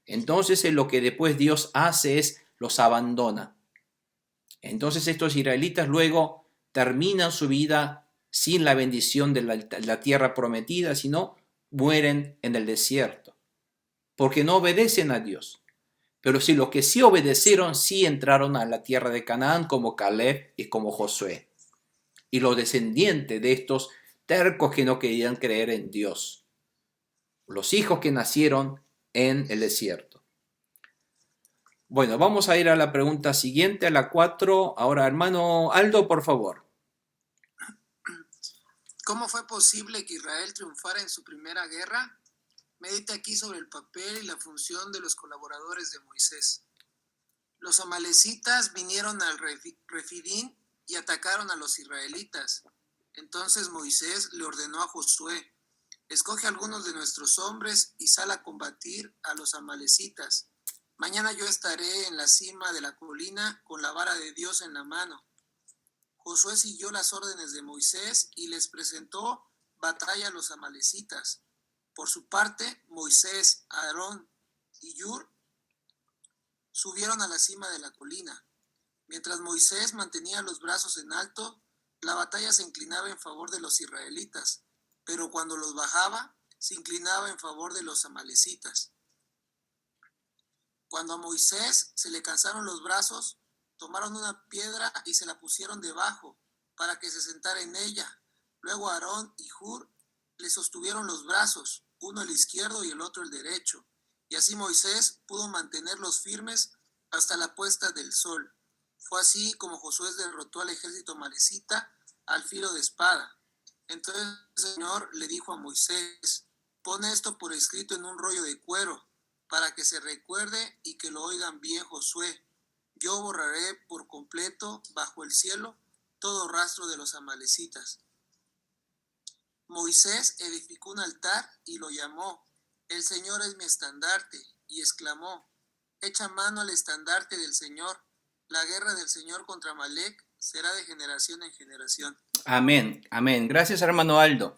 B: Entonces lo que después Dios hace es los abandona. Entonces estos israelitas luego terminan su vida sin la bendición de la tierra prometida, sino mueren en el desierto, porque no obedecen a Dios. Pero sí, los que sí obedecieron, sí entraron a la tierra de Canaán, como Caleb y como Josué. Y los descendientes de estos tercos que no querían creer en Dios. Los hijos que nacieron en el desierto. Bueno, vamos a ir a la pregunta siguiente, a la 4. Ahora, hermano Aldo, por favor.
E: ¿Cómo fue posible que Israel triunfara en su primera guerra? Medite aquí sobre el papel y la función de los colaboradores de Moisés. Los amalecitas vinieron al Refidín y atacaron a los israelitas. Entonces Moisés le ordenó a Josué: escoge a algunos de nuestros hombres y sal a combatir a los amalecitas. Mañana yo estaré en la cima de la colina con la vara de Dios en la mano. Josué siguió las órdenes de Moisés y les presentó batalla a los amalecitas. Por su parte, Moisés, Aarón y Hur subieron a la cima de la colina. Mientras Moisés mantenía los brazos en alto, la batalla se inclinaba en favor de los israelitas, pero cuando los bajaba, se inclinaba en favor de los amalecitas. Cuando a Moisés se le cansaron los brazos, tomaron una piedra y se la pusieron debajo para que se sentara en ella. Luego Aarón y Hur le sostuvieron los brazos, uno el izquierdo y el otro el derecho, y así Moisés pudo mantenerlos firmes hasta la puesta del sol. Fue así como Josué derrotó al ejército amalecita al filo de espada. Entonces el Señor le dijo a Moisés: pon esto por escrito en un rollo de cuero, para que se recuerde y que lo oigan bien Josué. Yo borraré por completo bajo el cielo todo rastro de los amalecitas. Moisés edificó un altar y lo llamó: El Señor es mi estandarte, y exclamó: echa mano al estandarte del Señor. La guerra del Señor contra Amalec será de generación en generación.
B: Amén, amén. Gracias, hermano Aldo.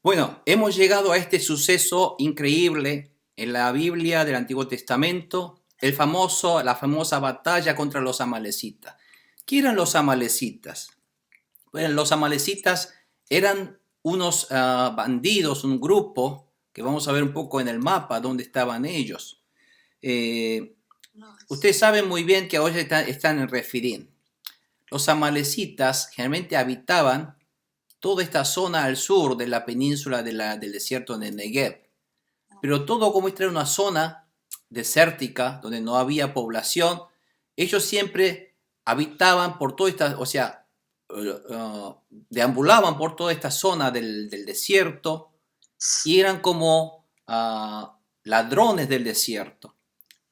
B: Bueno, hemos llegado a este suceso increíble en la Biblia del Antiguo Testamento, la famosa batalla contra los amalecitas. ¿Qué eran los amalecitas? Bueno, los amalecitas eran unos bandidos, un grupo, que vamos a ver un poco en el mapa dónde estaban ellos. Ustedes saben muy bien que hoy están en Refidín. Los amalecitas generalmente habitaban toda esta zona al sur de la península del desierto de Negev. Pero todo como esta era una zona desértica, donde no había población, ellos siempre habitaban por toda esta, o sea, deambulaban por toda esta zona del desierto y eran como ladrones del desierto.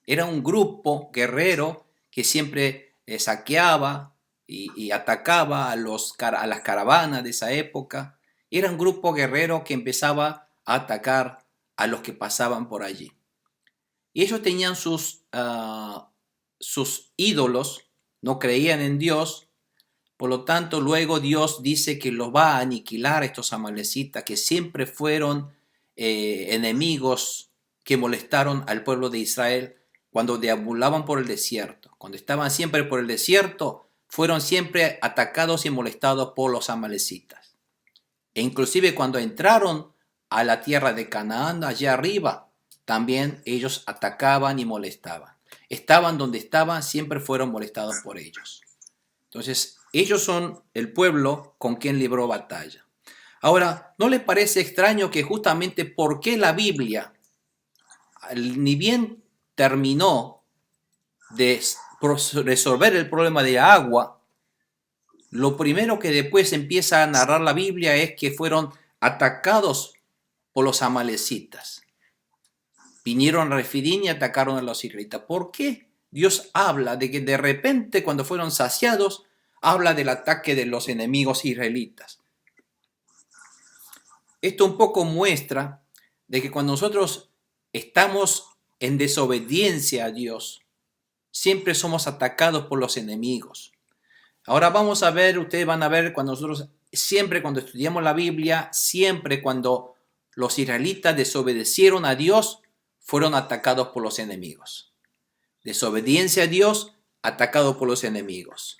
B: Era un grupo guerrero que siempre saqueaba y atacaba a las caravanas de esa época. Era un grupo guerrero que empezaba a atacar a los que pasaban por allí. Y ellos tenían sus ídolos, no creían en Dios. Por lo tanto, luego Dios dice que los va a aniquilar a estos amalecitas, que siempre fueron enemigos que molestaron al pueblo de Israel cuando deambulaban por el desierto. Cuando estaban siempre por el desierto, fueron siempre atacados y molestados por los amalecitas. E inclusive cuando entraron a la tierra de Canaán, allá arriba, también ellos atacaban y molestaban. Estaban donde estaban, siempre fueron molestados por ellos. Entonces, ellos son el pueblo con quien libró batalla. Ahora, ¿no les parece extraño que justamente por qué la Biblia, ni bien terminó de resolver el problema de agua, lo primero que después empieza a narrar la Biblia es que fueron atacados por los amalecitas. Vinieron a Refidim y atacaron a los israelitas. ¿Por qué Dios habla de que de repente cuando fueron saciados, habla del ataque de los enemigos israelitas? Esto un poco muestra de que cuando nosotros estamos en desobediencia a Dios, siempre somos atacados por los enemigos. Ahora vamos a ver, ustedes van a ver cuando nosotros, siempre cuando estudiamos la Biblia, siempre cuando los israelitas desobedecieron a Dios, fueron atacados por los enemigos. Desobediencia a Dios, atacado por los enemigos.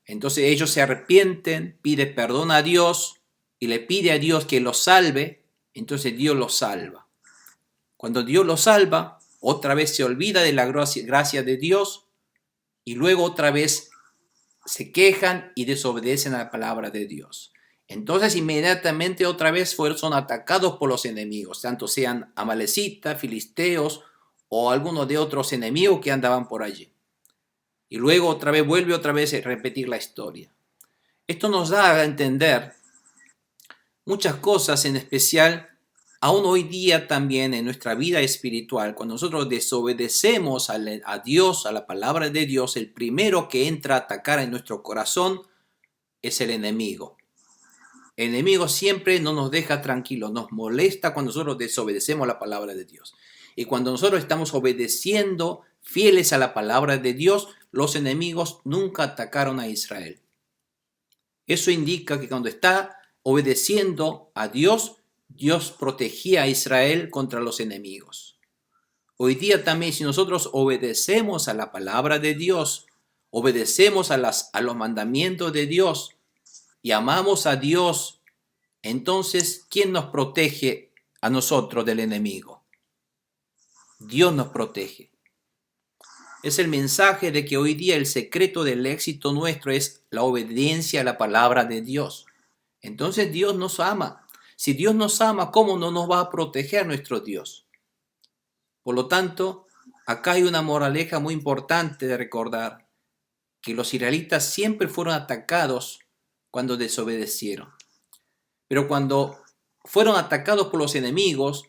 B: Entonces ellos se arrepienten, piden perdón a Dios y le pide a Dios que los salve, entonces Dios los salva. Cuando Dios los salva, otra vez se olvida de la gracia de Dios y luego otra vez se quejan y desobedecen a la palabra de Dios. Entonces inmediatamente otra vez son atacados por los enemigos, tanto sean amalecitas, filisteos o algunos de otros enemigos que andaban por allí. Y luego vuelve otra vez a repetir la historia. Esto nos da a entender muchas cosas, en especial aún hoy día también en nuestra vida espiritual. Cuando nosotros desobedecemos a Dios, a la palabra de Dios, el primero que entra a atacar en nuestro corazón es el enemigo. El enemigo siempre no nos deja tranquilos, nos molesta cuando nosotros desobedecemos la palabra de Dios. Y cuando nosotros estamos obedeciendo, fieles a la palabra de Dios, los enemigos nunca atacaron a Israel. Eso indica que cuando está obedeciendo a Dios, Dios protegía a Israel contra los enemigos. Hoy día también, si nosotros obedecemos a la palabra de Dios, obedecemos a los mandamientos de Dios y amamos a Dios, entonces, ¿quién nos protege a nosotros del enemigo? Dios nos protege. Es el mensaje de que hoy día el secreto del éxito nuestro es la obediencia a la palabra de Dios. Entonces Dios nos ama. Si Dios nos ama, ¿cómo no nos va a proteger nuestro Dios? Por lo tanto, acá hay una moraleja muy importante de recordar, que los israelitas siempre fueron atacados cuando desobedecieron. Pero cuando fueron atacados por los enemigos,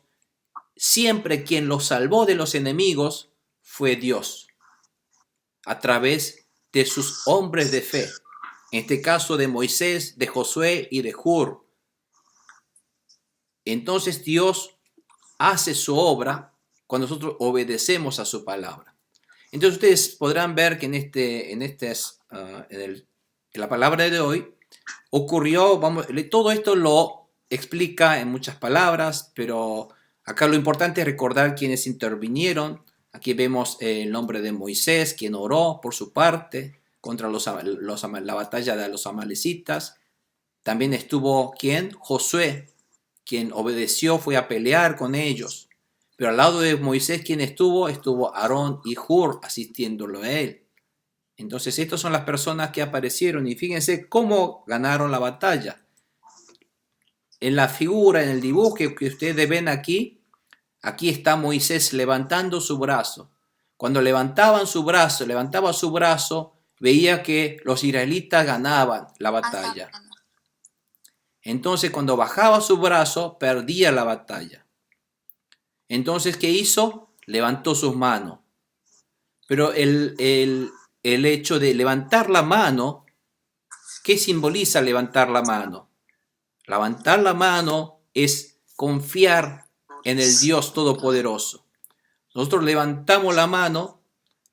B: siempre quien los salvó de los enemigos fue Dios, a través de sus hombres de fe. En este caso de Moisés, de Josué y de Hur. Entonces Dios hace su obra cuando nosotros obedecemos a su palabra. Entonces ustedes podrán ver que en la palabra de hoy ocurrió, todo esto lo explica en muchas palabras, pero acá lo importante es recordar quiénes intervinieron. Aquí vemos el nombre de Moisés, quien oró por su parte contra la batalla de los amalecitas. También estuvo ¿quién? Josué, quien obedeció, fue a pelear con ellos. Pero al lado de Moisés, ¿quién estuvo? Estuvo Aarón y Hur asistiéndolo a él. Entonces, estas son las personas que aparecieron y fíjense cómo ganaron la batalla. En la figura, en el dibujo que ustedes ven aquí está Moisés levantando su brazo. Cuando levantaba su brazo, veía que los israelitas ganaban la batalla. Entonces, cuando bajaba su brazo, perdía la batalla. Entonces, ¿qué hizo? Levantó sus manos. Pero el hecho de levantar la mano, ¿qué simboliza levantar la mano? Levantar la mano es confiar en el Dios Todopoderoso. Nosotros levantamos la mano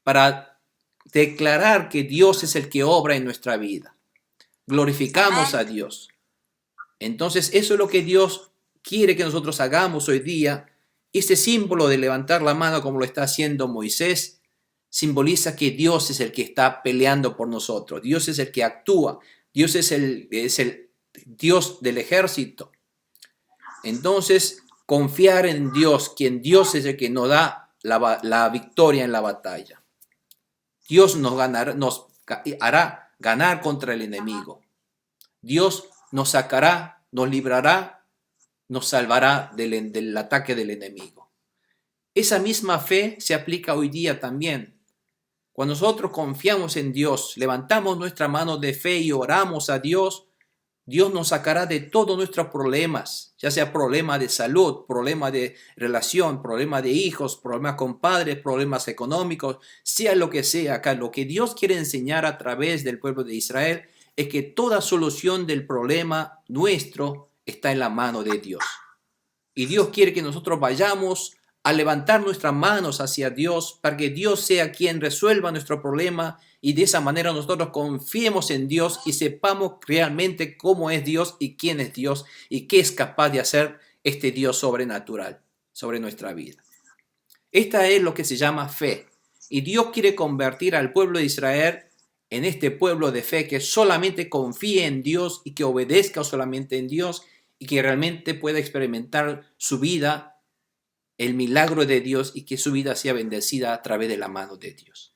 B: para declarar que Dios es el que obra en nuestra vida. Glorificamos a Dios. Entonces, eso es lo que Dios quiere que nosotros hagamos hoy día. Este símbolo de levantar la mano, como lo está haciendo Moisés, simboliza que Dios es el que está peleando por nosotros. Dios es el que actúa. Dios es el Dios del ejército. Entonces, confiar en Dios, quien Dios es el que nos da la victoria en la batalla. Dios nos hará ganar contra el enemigo. Dios nos sacará, nos librará, nos salvará del ataque del enemigo. Esa misma fe se aplica hoy día también. Cuando nosotros confiamos en Dios, levantamos nuestra mano de fe y oramos a Dios, Dios nos sacará de todos nuestros problemas, ya sea problemas de salud, problemas de relación, problemas de hijos, problemas con padres, problemas económicos, sea lo que sea. Acá lo que Dios quiere enseñar a través del pueblo de Israel es que toda solución del problema nuestro está en la mano de Dios. Y Dios quiere que nosotros vayamos a levantar nuestras manos hacia Dios para que Dios sea quien resuelva nuestro problema y de esa manera nosotros confiemos en Dios y sepamos realmente cómo es Dios y quién es Dios y qué es capaz de hacer este Dios sobrenatural sobre nuestra vida. Esta es lo que se llama fe. Y Dios quiere convertir al pueblo de Israel en este pueblo de fe que solamente confíe en Dios y que obedezca solamente en Dios y que realmente pueda experimentar su vida, el milagro de Dios y que su vida sea bendecida a través de la mano de Dios.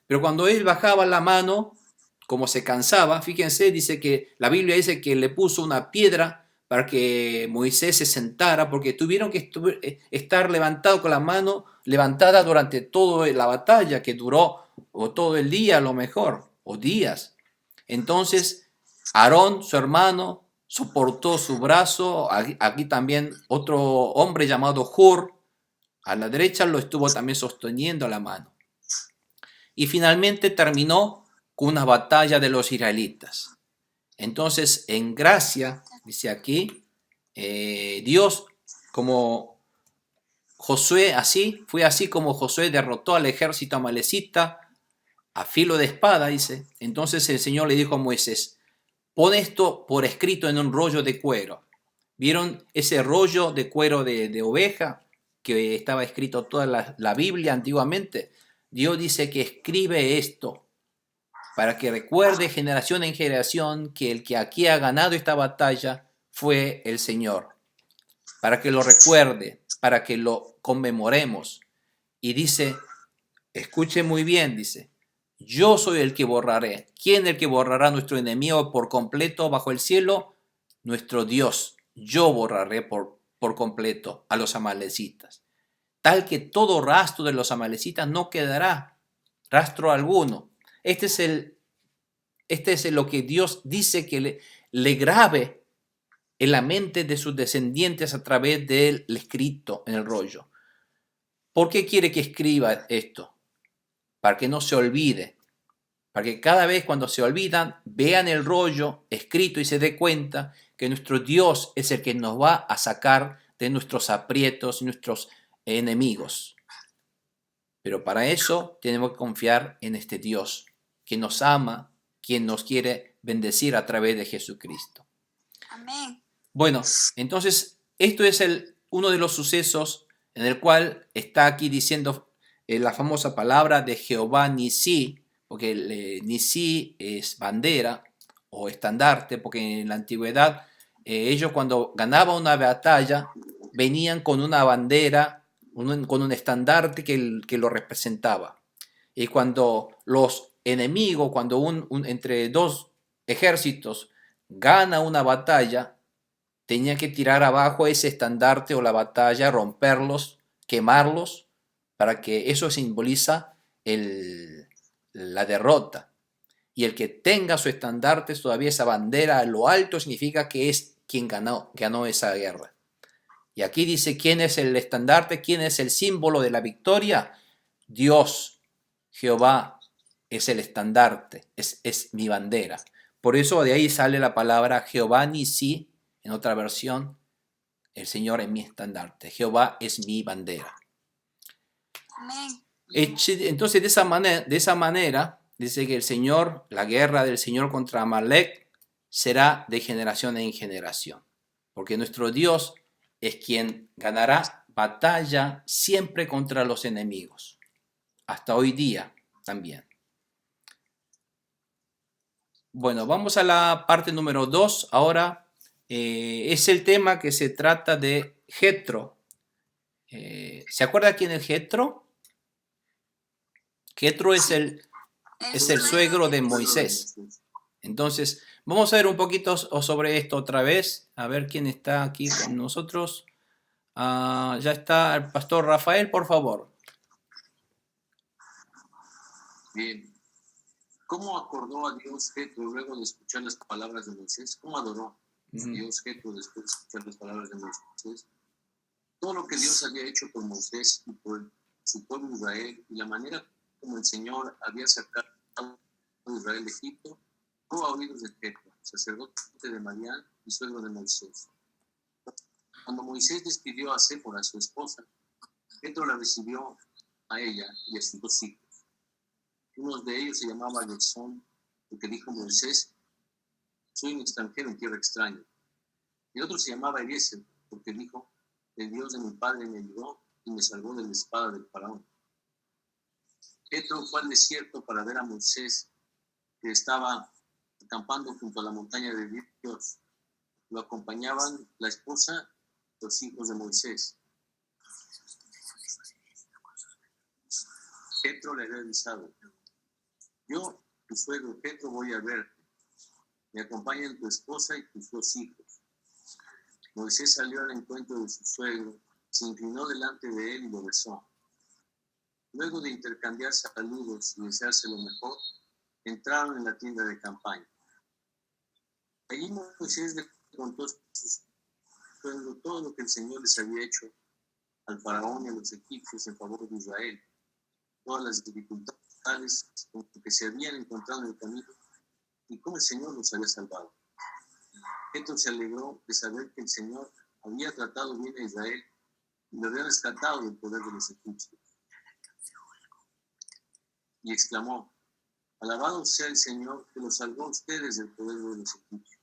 B: Pero cuando él bajaba la mano, como se cansaba, fíjense, dice que la Biblia dice que le puso una piedra para que Moisés se sentara, porque tuvieron que estar levantado con la mano levantada durante toda la batalla, que duró o todo el día a lo mejor, o días. Entonces, Aarón, su hermano, soportó su brazo. Aquí también otro hombre llamado Hur, a la derecha, lo estuvo también sosteniendo la mano. Y finalmente terminó con una batalla de los israelitas. Entonces, en gracia, dice aquí, Dios, como Josué, fue así como Josué derrotó al ejército amalecita a filo de espada, dice. Entonces el Señor le dijo a Moisés: pon esto por escrito en un rollo de cuero. ¿Vieron ese rollo de cuero de oveja que estaba escrito toda la Biblia antiguamente? Dios dice que escribe esto para que recuerde generación en generación que el que aquí ha ganado esta batalla fue el Señor. Para que lo recuerde, para que lo conmemoremos. Y dice, escuche muy bien, dice: yo soy el que borraré. ¿Quién es el que borrará a nuestro enemigo por completo bajo el cielo? Nuestro Dios. Yo borraré por completo a los amalecitas. Tal que todo rastro de los amalecitas no quedará, rastro alguno. Este es lo que Dios dice que le grabe en la mente de sus descendientes a través del escrito en el rollo. ¿Por qué quiere que escriba esto? Para que no se olvide. Para que cada vez cuando se olvidan, vean el rollo escrito y se dé cuenta que nuestro Dios es el que nos va a sacar de nuestros aprietos y nuestros enemigos. Pero para eso tenemos que confiar en este Dios que nos ama, quien nos quiere bendecir a través de Jesucristo.
C: Amén.
B: Bueno, entonces esto es uno de los sucesos en el cual está aquí diciendo la famosa palabra de Jehová Nisí, porque Nisí es bandera o estandarte, porque en la antigüedad ellos cuando ganaban una batalla venían con una bandera, con un estandarte que lo representaba. Y cuando los enemigos, cuando entre dos ejércitos gana una batalla, tenía que tirar abajo ese estandarte o la batalla, romperlos, quemarlos, para que eso simboliza la derrota. Y el que tenga su estandarte, todavía esa bandera a lo alto, significa que es quien ganó esa guerra. Y aquí dice quién es el estandarte, quién es el símbolo de la victoria. Dios, Jehová, es el estandarte, es mi bandera. Por eso de ahí sale la palabra Jehová Nisí, en otra versión, el Señor es mi estandarte, Jehová es mi bandera.
C: Amén.
B: Entonces de esa manera, dice que el Señor, la guerra del Señor contra Amalek será de generación en generación, porque nuestro Dios es quien ganará batalla siempre contra los enemigos, hasta hoy día también. Bueno, vamos a la parte número 2 ahora. Es el tema que se trata de Jetro. ¿Se acuerda quién es Jetro? Jetro es el suegro de Moisés. Entonces, vamos a ver un poquito sobre esto otra vez. A ver quién está aquí con nosotros. Ya está el pastor Rafael, por favor.
F: Bien. ¿Cómo acordó a Dios Jetro luego de escuchar las palabras de Moisés? ¿Cómo adoró a Dios Jetro después de escuchar las palabras de Moisés? Todo lo que Dios había hecho por Moisés y por su pueblo Israel y la manera como el Señor había sacado a Israel de Egipto, llegó a oídos de Jetro, sacerdote de Madián y suegro de Moisés. Cuando Moisés despidió a Séfora, su esposa, Jetro la recibió a ella y a sus 2 hijos. Uno de ellos se llamaba Gersón, porque dijo Moisés: soy un extranjero en tierra extraña. Y el otro se llamaba Eliezer, porque dijo: el Dios de mi padre me ayudó y me salvó de la espada del faraón. Jetro fue al desierto para ver a Moisés, que estaba acampando junto a la montaña de Dios. Lo acompañaban la esposa y los hijos de Moisés. Jetro le había avisado: yo, tu suegro Jetro, voy a verte. Me acompañan tu esposa y tus 2 hijos. Moisés salió al encuentro de su suegro, se inclinó delante de él y lo besó. Luego de intercambiar saludos y desearse lo mejor, entraron en la tienda de campaña. Allí Moisés le contó a su suegro todo lo que el Señor les había hecho al faraón y a los egipcios en favor de Israel, todas las dificultades con que se habían encontrado en el camino y cómo el Señor los había salvado. Jetro se alegró de saber que el Señor había tratado bien a Israel y lo había rescatado del poder de los egipcios. Y exclamó: alabado sea el Señor que los salvó a ustedes del poder de los egipcios.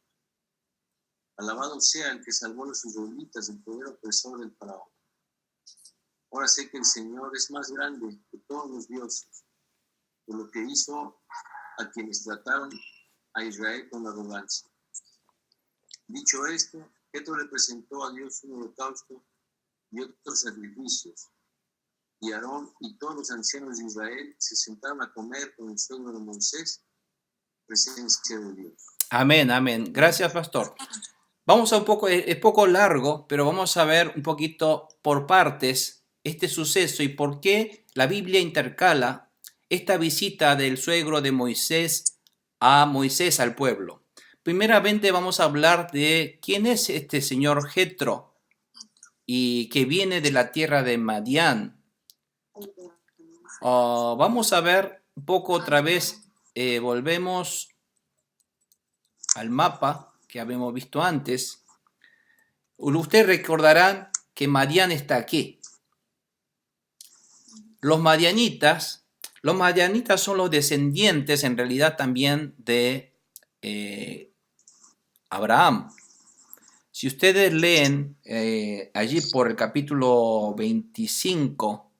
F: Alabado sea el que salvó a los israelitas del poder opresor del faraón. Ahora sé que el Señor es más grande que todos los dioses, por lo que hizo a quienes trataron a Israel con arrogancia. Dicho esto, Jetro le presentó a Dios un holocausto y otros sacrificios. Y Aarón y todos los ancianos de Israel se sentaron a comer con el suegro de Moisés, presencia de Dios.
B: Amén, amén. Gracias, pastor. Vamos a un poco, es poco largo, pero vamos a ver un poquito por partes este suceso y por qué la Biblia intercala esta visita del suegro de Moisés a Moisés al pueblo. Primeramente vamos a hablar de quién es este señor Jetro y que viene de la tierra de Madián. Vamos a ver un poco otra vez, volvemos al mapa que habíamos visto antes. Ustedes recordarán que Madián está aquí. Los madianitas son los descendientes en realidad también de Abraham. Si ustedes leen allí por el capítulo 25,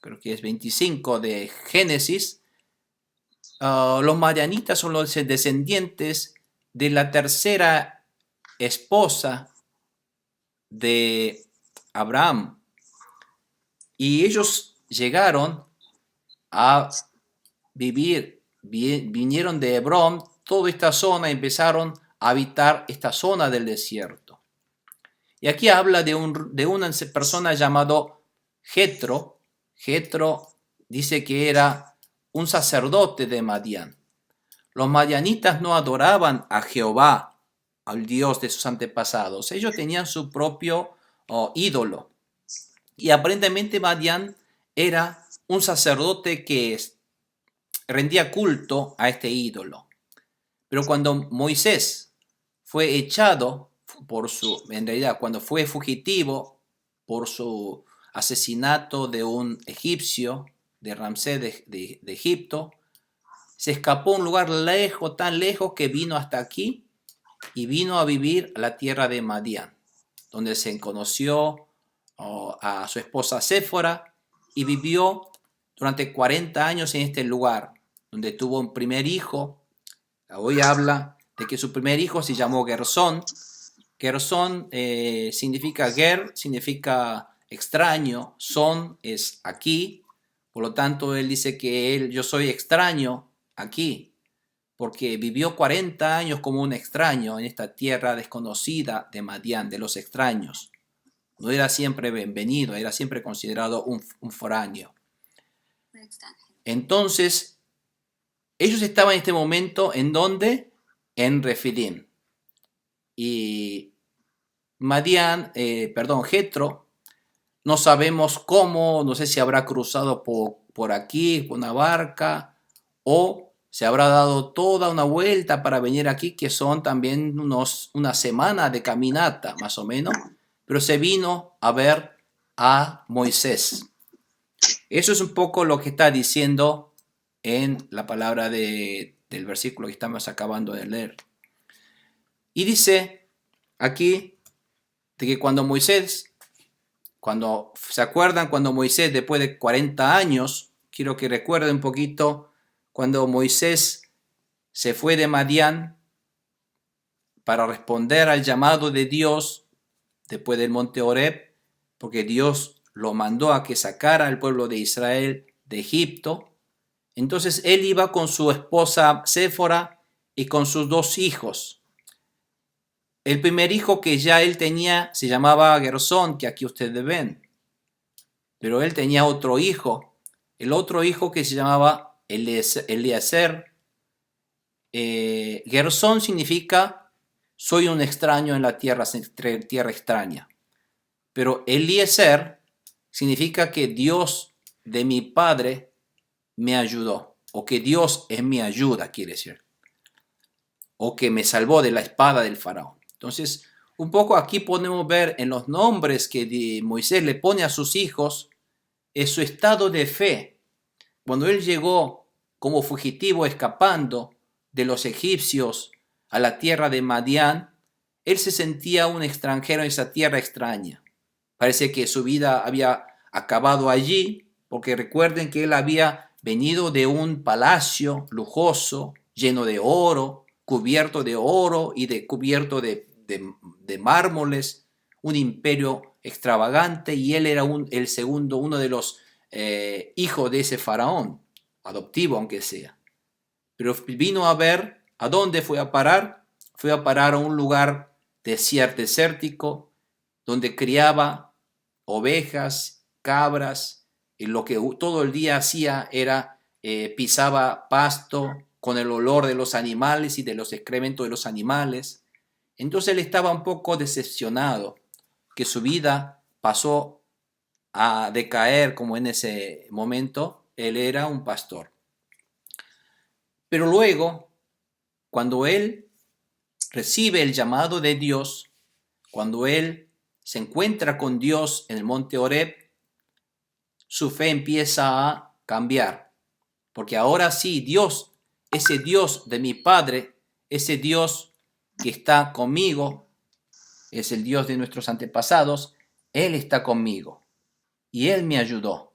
B: creo que es 25 de Génesis, los madianitas son los descendientes de la tercera esposa de Abraham. Y ellos llegaron a vivir, vinieron de Hebrón, toda esta zona, empezaron a habitar esta zona del desierto. Y aquí habla de una persona llamado Jetro. Jetro dice que era un sacerdote de Madián. Los madianitas no adoraban a Jehová, al Dios de sus antepasados. Ellos tenían su propio ídolo. Y aparentemente Madián era un sacerdote que rendía culto a este ídolo. Pero cuando Moisés fue echado en realidad cuando fue fugitivo por su asesinato de un egipcio, de Ramsés de Egipto, se escapó a un lugar lejos, tan lejos que vino hasta aquí y vino a vivir a la tierra de Madián, donde se conoció a su esposa Séfora y vivió durante 40 años en este lugar, donde tuvo un primer hijo. Hoy habla de que su primer hijo se llamó Gersón. Gersón significa significa extraño, son es aquí, por lo tanto él dice que yo soy extraño aquí, porque vivió 40 años como un extraño en esta tierra desconocida de Madián, de los extraños. No era siempre bienvenido, era siempre considerado un foráneo. Entonces, Ellos estaban en este momento, ¿en dónde? En Refidim. Y Jetro, no sabemos cómo, no sé si habrá cruzado por aquí, con una barca, o se habrá dado toda una vuelta para venir aquí, que son también una semana de caminata, más o menos, pero se vino a ver a Moisés. Eso es un poco lo que está diciendo en la palabra del versículo que estamos acabando de leer. Y dice aquí de que cuando se acuerdan cuando Moisés, después de 40 años, quiero que recuerden un poquito, cuando Moisés se fue de Madián para responder al llamado de Dios después del monte Horeb, porque Dios lo mandó a que sacara al pueblo de Israel de Egipto. Entonces él iba con su esposa Séfora y con sus 2 hijos. El primer hijo que ya él tenía se llamaba Gersón, que aquí ustedes ven. Pero él tenía otro hijo. El otro hijo que se llamaba Eliezer. Gersón significa soy un extraño en la tierra extraña. Pero Eliezer significa que Dios de mi padre me ayudó. O que Dios es mi ayuda, quiere decir. O que me salvó de la espada del faraón. Entonces, un poco aquí podemos ver en los nombres que Moisés le pone a sus hijos, es su estado de fe. Cuando él llegó como fugitivo escapando de los egipcios a la tierra de Madián, él se sentía un extranjero en esa tierra extraña. Parece que su vida había acabado allí, porque recuerden que él había venido de un palacio lujoso, lleno de oro, cubierto de oro y cubierto de mármoles, un imperio extravagante, y él era el segundo, uno de los hijos de ese faraón, adoptivo aunque sea. Pero vino a ver a dónde fue a parar. Fue a parar a un lugar desértico, donde criaba ovejas, cabras, y lo que todo el día hacía era pisaba pasto con el olor de los animales y de los excrementos de los animales. Entonces él estaba un poco decepcionado que su vida pasó a decaer como en ese momento. Él era un pastor. Pero luego, cuando él recibe el llamado de Dios, cuando él se encuentra con Dios en el monte Horeb, su fe empieza a cambiar. Porque ahora sí, Dios, ese Dios de mi Padre, ese Dios que está conmigo, es el Dios de nuestros antepasados, Él está conmigo y Él me ayudó.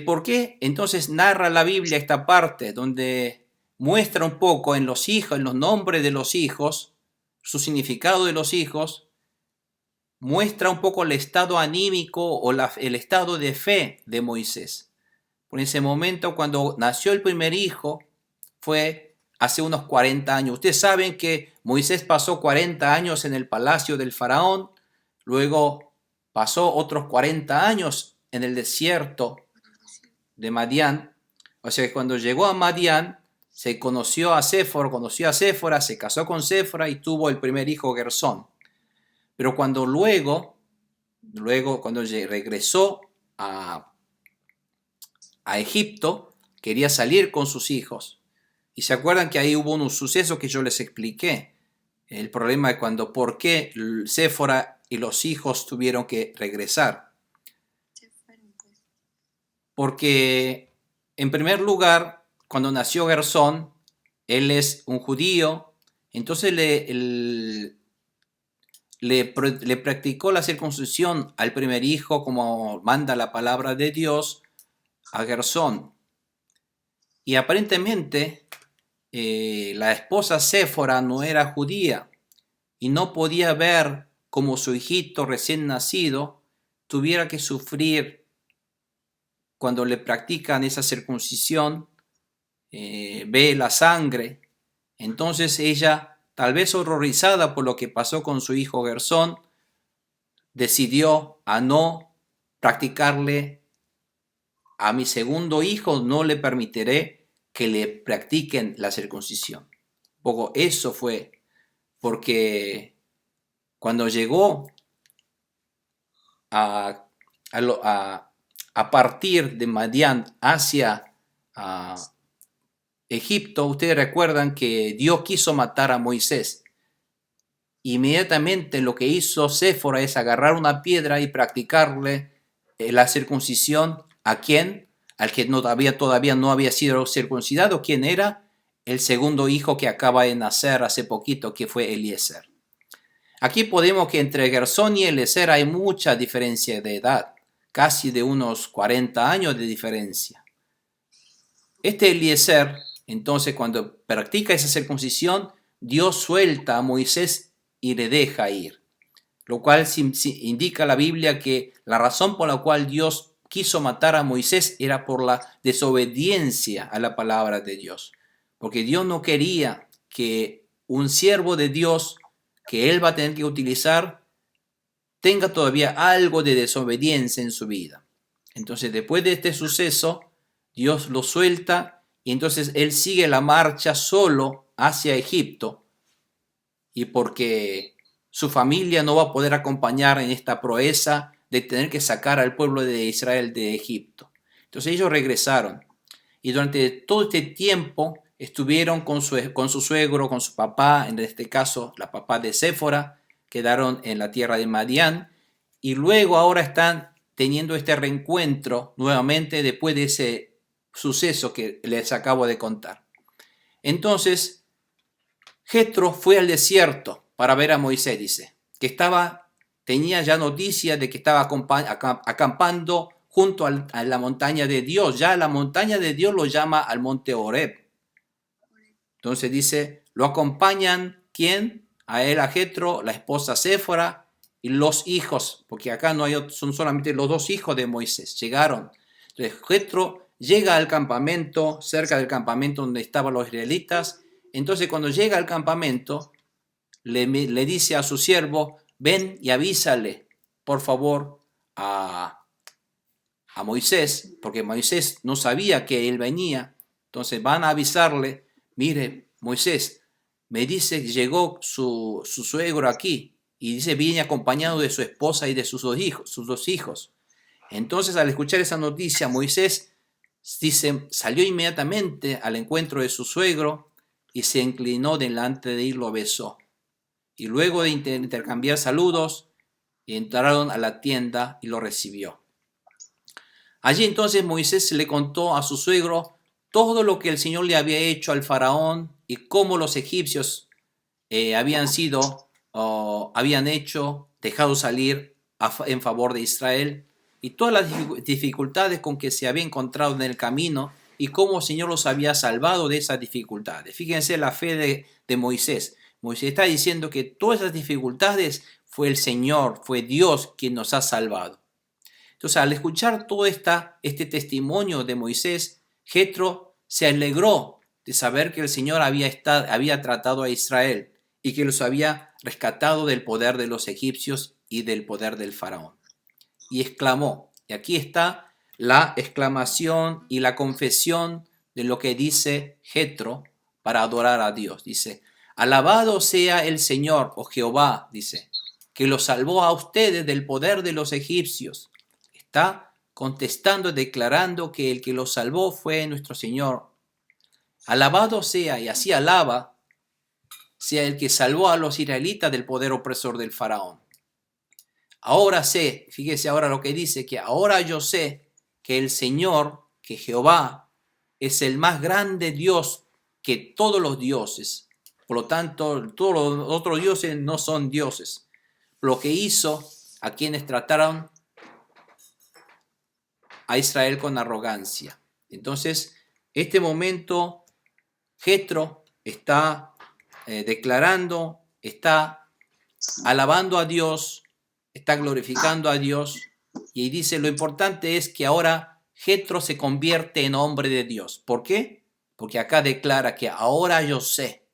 B: ¿Por qué? Entonces narra la Biblia esta parte donde muestra un poco en los hijos, en los nombres de los hijos, su significado de los hijos, muestra un poco el estado anímico o el estado de fe de Moisés. Por ese momento, cuando nació el primer hijo, fue hace unos 40 años. Ustedes saben que Moisés pasó 40 años en el palacio del faraón, luego pasó otros 40 años en el desierto de Madián. O sea que cuando llegó a Madián, conoció a Séfora, se casó con Séfora y tuvo el primer hijo Gersón. Pero cuando luego cuando regresó a Egipto, quería salir con sus hijos. Y se acuerdan que ahí hubo un suceso que yo les expliqué. El problema es por qué Séfora y los hijos tuvieron que regresar. Porque, en primer lugar, cuando nació Gersón, él es un judío, entonces le practicó la circuncisión al primer hijo, como manda la palabra de Dios, a Gersón. Y aparentemente la esposa Séfora no era judía y no podía ver cómo su hijito recién nacido tuviera que sufrir cuando le practican esa circuncisión, ve la sangre. Entonces ella, tal vez horrorizada por lo que pasó con su hijo Gersón, decidió a no practicarle a mi segundo hijo, no le permitiré que le practiquen la circuncisión. Un poco eso fue, porque cuando llegó a partir de Madián hacia Egipto, ustedes recuerdan que Dios quiso matar a Moisés. Inmediatamente lo que hizo Séfora es agarrar una piedra y practicarle la circuncisión. ¿A quién? Al que todavía no había sido circuncidado. ¿Quién era? El segundo hijo que acaba de nacer hace poquito, que fue Eliezer. Aquí podemos que entre Gersón y Eliezer hay mucha diferencia de edad, casi de unos 40 años de diferencia. Este Eliezer, entonces, cuando practica esa circuncisión, Dios suelta a Moisés y le deja ir, lo cual indica la Biblia que la razón por la cual Dios quiso matar a Moisés era por la desobediencia a la palabra de Dios, porque Dios no quería que un siervo de Dios que él va a tener que utilizar tenga todavía algo de desobediencia en su vida. Entonces, después de este suceso, Dios lo suelta y entonces él sigue la marcha solo hacia Egipto, y porque su familia no va a poder acompañar en esta proeza de tener que sacar al pueblo de Israel de Egipto. Entonces ellos regresaron y durante todo este tiempo estuvieron con su suegro, con su papá, en este caso la papá de Séfora, quedaron en la tierra de Madián, y luego ahora están teniendo este reencuentro nuevamente después de ese suceso que les acabo de contar. Entonces Jetro fue al desierto para ver a Moisés, dice, que tenía ya noticia de que estaba acampando junto a la montaña de Dios. Ya la montaña de Dios lo llama al monte Horeb. Entonces dice, lo acompañan, ¿quién? A él, a Jetro, la esposa Séfora y los hijos, porque acá no hay, son solamente los dos hijos de Moisés. Llegaron. Entonces Jetro llega al campamento, cerca del campamento donde estaban los israelitas. Entonces cuando llega al campamento, le dice a su siervo, ven y avísale, por favor, a Moisés, porque Moisés no sabía que él venía. Entonces van a avisarle, mire, Moisés, me dice que llegó su suegro aquí, y dice, viene acompañado de su esposa y de sus dos hijos. Entonces al escuchar esa noticia, Moisés, dice, salió inmediatamente al encuentro de su suegro y se inclinó delante de él y lo besó. Y luego de intercambiar saludos, entraron a la tienda y lo recibió. Allí entonces Moisés le contó a su suegro todo lo que el Señor le había hecho al faraón y cómo los egipcios habían dejado salir en favor de Israel, y todas las dificultades con que se había encontrado en el camino y cómo el Señor los había salvado de esas dificultades. Fíjense la fe de Moisés. Moisés está diciendo que todas esas dificultades fue el Señor, fue Dios quien nos ha salvado. Entonces, al escuchar todo este testimonio de Moisés, Jetro se alegró de saber que el Señor había tratado a Israel y que los había rescatado del poder de los egipcios y del poder del faraón. Y exclamó, y aquí está la exclamación y la confesión de lo que dice Jetro para adorar a Dios. Dice, alabado sea el Señor, o Jehová, dice, que los salvó a ustedes del poder de los egipcios. Está contestando, declarando que el que los salvó fue nuestro Señor. Alabado sea, y así alaba, sea el que salvó a los israelitas del poder opresor del faraón. Ahora sé, fíjese ahora lo que dice, que ahora yo sé que el Señor, que Jehová, es el más grande Dios que todos los dioses. Por lo tanto, todos los otros dioses no son dioses. Lo que hizo a quienes trataron a Israel con arrogancia. Entonces, este momento, Jetro está declarando, está alabando a Dios, está glorificando a Dios, y dice, lo importante es que ahora Jetro se convierte en hombre de Dios. ¿Por qué? Porque acá declara que ahora yo sé,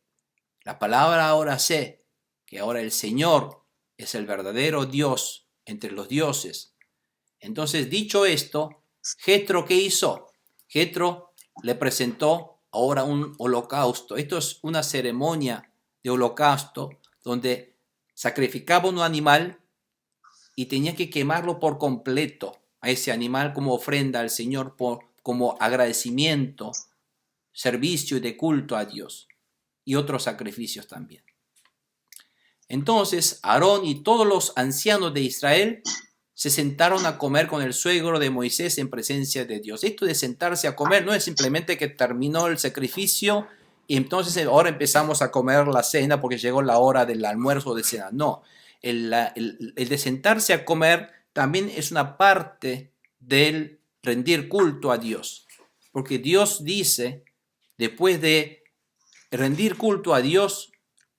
B: la palabra ahora sé, que ahora el Señor es el verdadero Dios entre los dioses. Entonces, dicho esto, Jetro, ¿qué hizo? Jetro le presentó ahora un holocausto. Esto es una ceremonia de holocausto donde sacrificaba un animal y tenía que quemarlo por completo a ese animal como ofrenda al Señor, como agradecimiento, servicio y de culto a Dios, y otros sacrificios también. Entonces Aarón y todos los ancianos de Israel se sentaron a comer con el suegro de Moisés en presencia de Dios. Esto de sentarse a comer no es simplemente que terminó el sacrificio y entonces ahora empezamos a comer la cena porque llegó la hora del almuerzo o de cena. No, el de sentarse a comer también es una parte del rendir culto a Dios. Porque Dios dice, después de rendir culto a Dios,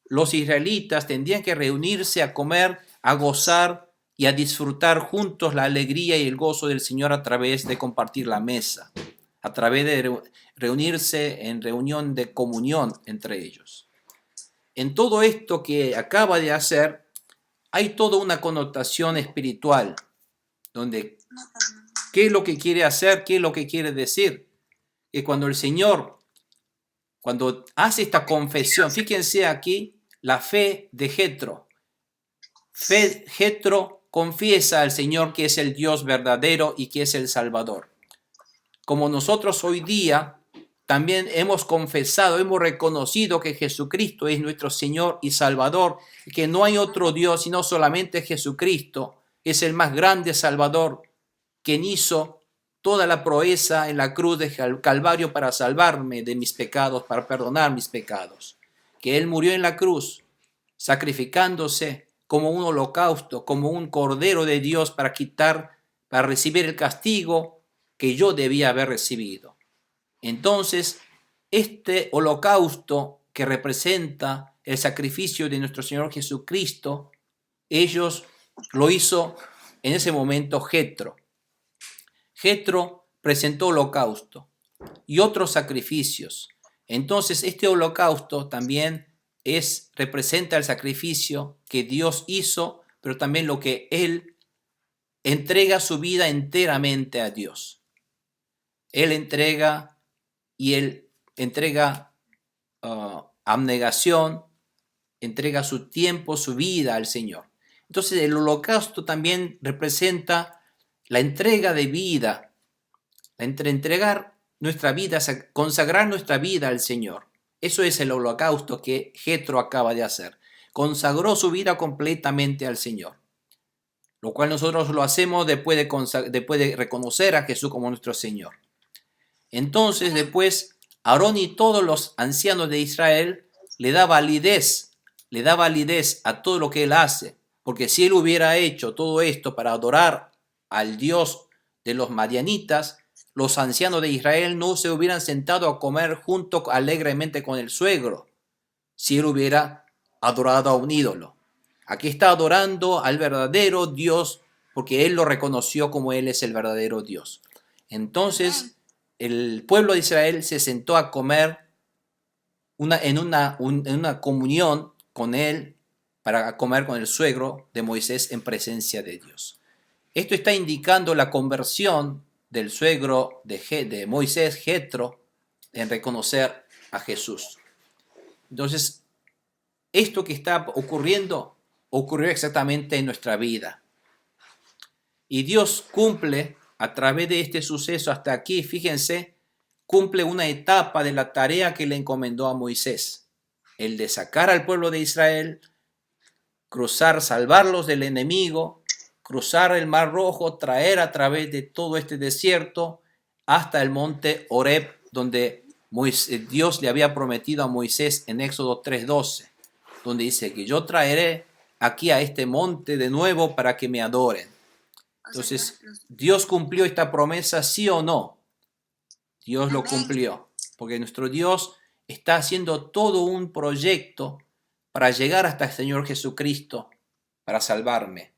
B: los israelitas tendrían que reunirse a comer, a gozar y a disfrutar juntos la alegría y el gozo del Señor a través de compartir la mesa, a través de reunirse en reunión de comunión entre ellos. En todo esto que acaba de hacer, hay toda una connotación espiritual, donde ¿qué es lo que quiere hacer? ¿Qué es lo que quiere decir? Que cuando el Señor, cuando hace esta confesión, fíjense aquí la fe de Jetro. Jetro confiesa al Señor que es el Dios verdadero y que es el Salvador. Como nosotros hoy día también hemos confesado, hemos reconocido que Jesucristo es nuestro Señor y Salvador, que no hay otro Dios sino solamente Jesucristo, es el más grande Salvador, quien hizo toda la proeza en la cruz de Calvario para salvarme de mis pecados, para perdonar mis pecados. Que Él murió en la cruz, sacrificándose como un holocausto, como un cordero de Dios para recibir el castigo que yo debía haber recibido. Entonces, este holocausto que representa el sacrificio de nuestro Señor Jesucristo, ellos lo hizo en ese momento Jetro. Jetro presentó holocausto y otros sacrificios. Entonces, este holocausto también representa el sacrificio que Dios hizo, pero también lo que Él entrega su vida enteramente a Dios. Él entrega abnegación, entrega su tiempo, su vida al Señor. Entonces el holocausto también representa la entrega de vida, entregar nuestra vida, consagrar nuestra vida al Señor. Eso es el holocausto que Jetro acaba de hacer. Consagró su vida completamente al Señor, lo cual nosotros lo hacemos después de reconocer a Jesús como nuestro Señor. Entonces después Aarón y todos los ancianos de Israel le da validez a todo lo que él hace, porque si él hubiera hecho todo esto para adorar al Dios de los madianitas, los ancianos de Israel no se hubieran sentado a comer junto alegremente con el suegro, si él hubiera adorado a un ídolo. Aquí está adorando al verdadero Dios, porque él lo reconoció como él es el verdadero Dios. Entonces el pueblo de Israel se sentó a comer en una comunión con él, para comer con el suegro de Moisés en presencia de Dios. Esto está indicando la conversión del suegro de Moisés, Jetro, en reconocer a Jesús. Entonces, esto que está ocurriendo, ocurrió exactamente en nuestra vida. Y Dios cumple a través de este suceso hasta aquí, fíjense, cumple una etapa de la tarea que le encomendó a Moisés, el de sacar al pueblo de Israel, salvarlos del enemigo, cruzar el Mar Rojo, traer a través de todo este desierto hasta el monte Horeb, donde Dios le había prometido a Moisés en Éxodo 3:12, donde dice que yo traeré aquí a este monte de nuevo para que me adoren. Entonces, ¿Dios cumplió esta promesa, sí o no? Dios lo cumplió, porque nuestro Dios está haciendo todo un proyecto para llegar hasta el Señor Jesucristo, para salvarme.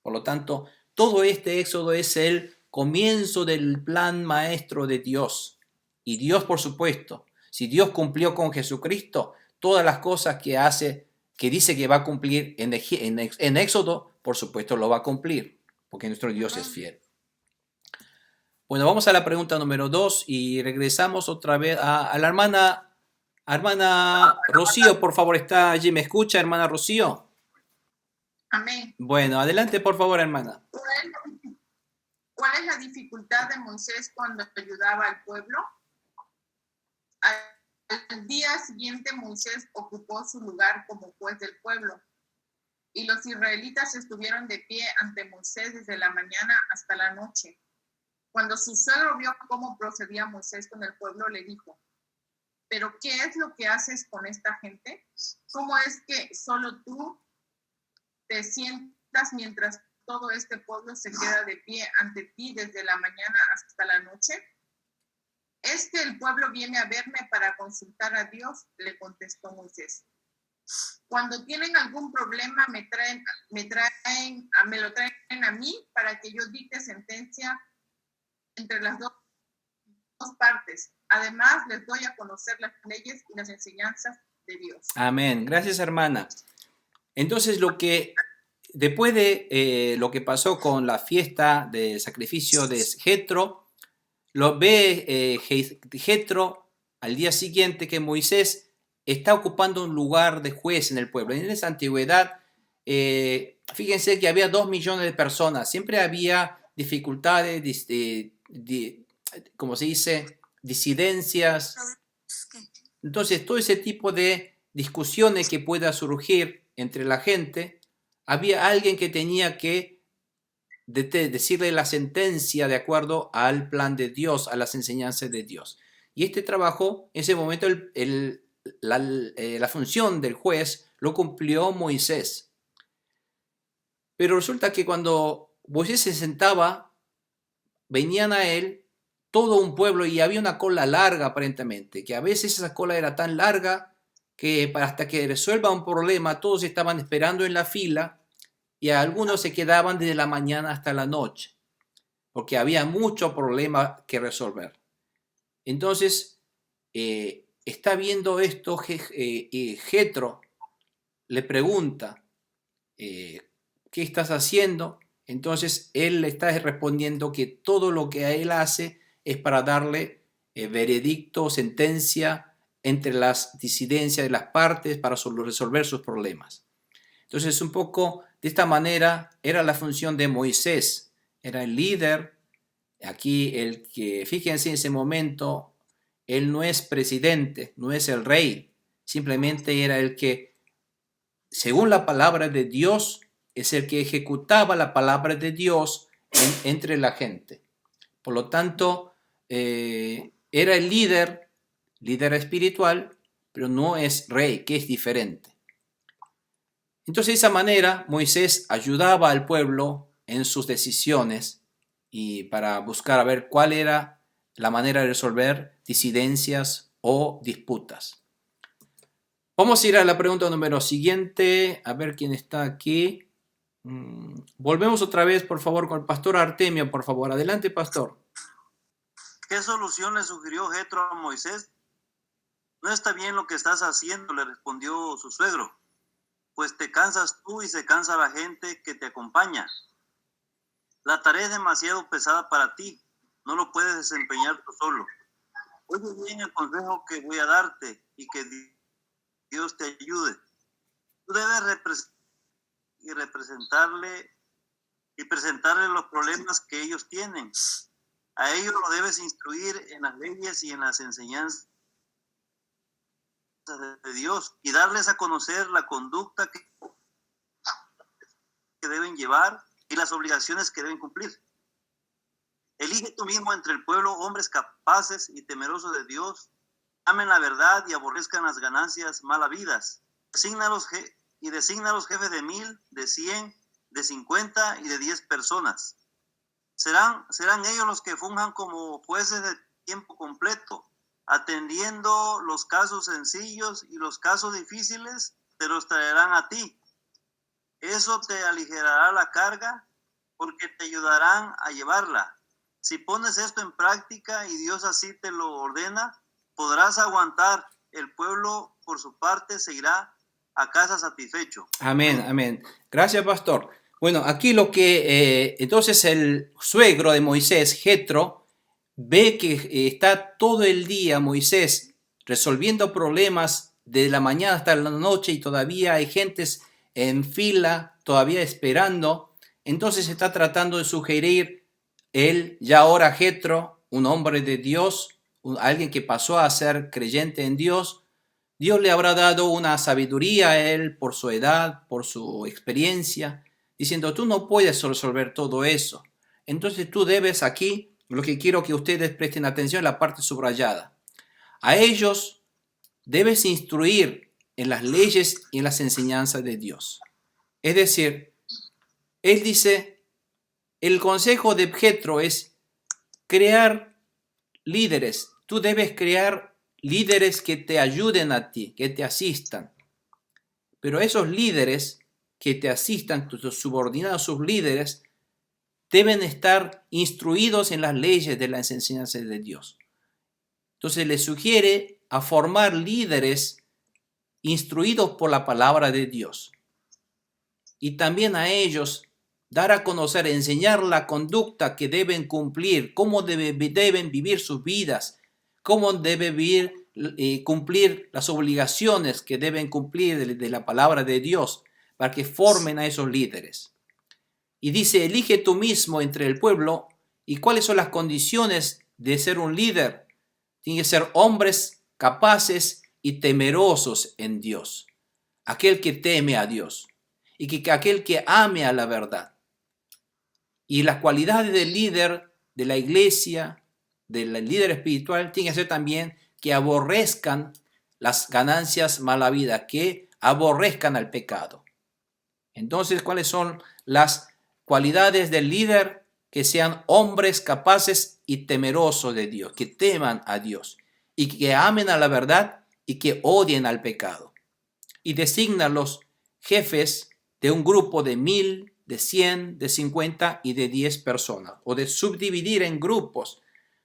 B: Por lo tanto, todo este éxodo es el comienzo del plan maestro de Dios. Y Dios, por supuesto, si Dios cumplió con Jesucristo, todas las cosas que hace, que dice que va a cumplir en Éxodo, por supuesto lo va a cumplir, porque nuestro Dios es fiel. Bueno, vamos a la pregunta número 2 y regresamos otra vez a la hermana Rocío, por favor, ¿está allí? ¿Me escucha, hermana Rocío?
G: Amén.
B: Bueno, adelante, por favor, hermana.
G: ¿Cuál es la dificultad de Moisés cuando ayudaba al pueblo? Al día siguiente Moisés ocupó su lugar como juez del pueblo y los israelitas estuvieron de pie ante Moisés desde la mañana hasta la noche. Cuando su suegro vio cómo procedía Moisés con el pueblo, le dijo: ¿pero qué es lo que haces con esta gente? ¿Cómo es que solo tú te sientas mientras todo este pueblo se queda de pie ante ti desde la mañana hasta la noche? ¿Es que el pueblo viene a verme para consultar a Dios?, le contestó Moisés. Cuando tienen algún problema me lo traen a mí para que yo dicte sentencia entre las dos partes. Además, les doy a conocer las leyes y las enseñanzas de Dios.
B: Amén. Gracias, hermana. Entonces, después de lo que pasó con la fiesta de sacrificio de Jetro, lo ve Jetro al día siguiente que Moisés está ocupando un lugar de juez en el pueblo. En esa antigüedad, fíjense que había 2 millones de personas. Siempre había dificultades, como se dice, disidencias. Entonces, todo ese tipo de discusiones que pueda surgir entre la gente, había alguien que tenía que decirle la sentencia de acuerdo al plan de Dios, a las enseñanzas de Dios. Y este trabajo, en ese momento, la función del juez lo cumplió Moisés. Pero resulta que cuando Moisés se sentaba, venían a él todo un pueblo y había una cola larga aparentemente, que a veces esa cola era tan larga que hasta que resuelva un problema todos estaban esperando en la fila y algunos se quedaban desde la mañana hasta la noche, porque había mucho problema que resolver. Entonces, está viendo esto, Jetro le pregunta, ¿qué estás haciendo? Entonces, él le está respondiendo que todo lo que él hace es para darle veredicto, sentencia entre las disidencias de las partes para resolver sus problemas. Entonces, un poco de esta manera era la función de Moisés. Era el líder. Aquí, fíjense en ese momento, él no es presidente, no es el rey. Simplemente era el que, según la palabra de Dios, es el que ejecutaba la palabra de Dios entre la gente. Por lo tanto, era el líder espiritual, pero no es rey, que es diferente. Entonces, de esa manera, Moisés ayudaba al pueblo en sus decisiones y para buscar a ver cuál era la manera de resolver disidencias o disputas. Vamos a ir a la pregunta número siguiente, a ver quién está aquí. Volvemos otra vez, por favor, con el pastor Artemio, por favor. Adelante, pastor.
A: ¿Qué solución le sugirió Jetro a Moisés? No está bien lo que estás haciendo, le respondió su suegro, pues te cansas tú y se cansa la gente que te acompaña. La tarea es demasiado pesada para ti, no lo puedes desempeñar tú solo. Oye bien el consejo que voy a darte y que Dios te ayude. Tú debes presentarle los problemas que ellos tienen. A ellos lo debes instruir en las leyes y en las enseñanzas de Dios y darles a conocer la conducta que deben llevar y las obligaciones que deben cumplir. Elige tú mismo entre el pueblo hombres capaces y temerosos de Dios, amen la verdad y aborrezcan las ganancias mal habidas. Desígnalos jefes de 1,000, de 100, de 50 y de 10 personas. Serán ellos los que funjan como jueces de tiempo completo, atendiendo los casos sencillos y los casos difíciles te los traerán a ti. Eso te aligerará la carga porque te ayudarán a llevarla. Si pones esto en práctica y Dios así te lo ordena, podrás aguantar. El pueblo, por su parte, se irá a casa satisfecho.
B: Amén, amén. Gracias, pastor. Bueno, aquí entonces el suegro de Moisés, Jetro, ve que está todo el día Moisés resolviendo problemas de la mañana hasta la noche y todavía hay gentes en fila, todavía esperando, entonces está tratando de sugerir él, ya ahora Jetro, un hombre de Dios, alguien que pasó a ser creyente en Dios, Dios le habrá dado una sabiduría a él por su edad, por su experiencia, diciendo, tú no puedes resolver todo eso. Entonces tú debes aquí, lo que quiero que ustedes presten atención, la parte subrayada. A ellos debes instruir en las leyes y en las enseñanzas de Dios. Es decir, él dice, el consejo de Jetro es crear líderes. Tú debes crear líderes que te ayuden a ti, que te asistan. Pero esos líderes que te asistan, tus subordinados, sus líderes, deben estar instruidos en las leyes de las enseñanzas de Dios. Entonces le sugiere a formar líderes instruidos por la palabra de Dios. Y también a ellos dar a conocer, enseñar la conducta que deben cumplir, cómo deben vivir sus vidas, cómo deben cumplir las obligaciones que deben cumplir de la palabra de Dios para que formen a esos líderes. Y dice, elige tú mismo entre el pueblo. ¿Y cuáles son las condiciones de ser un líder? Tienen que ser hombres capaces y temerosos en Dios. Aquel que teme a Dios y que aquel que ame a la verdad. Y las cualidades del líder de la iglesia, del líder espiritual, tiene que ser también que aborrezcan las ganancias malavidas, que aborrezcan al pecado. Entonces, ¿cuáles son las cualidades del líder? Que sean hombres capaces y temerosos de Dios, que teman a Dios y que amen a la verdad y que odien al pecado. Y designa los jefes de un grupo de 1000, de 100, de 50 y de 10 personas, o de subdividir en grupos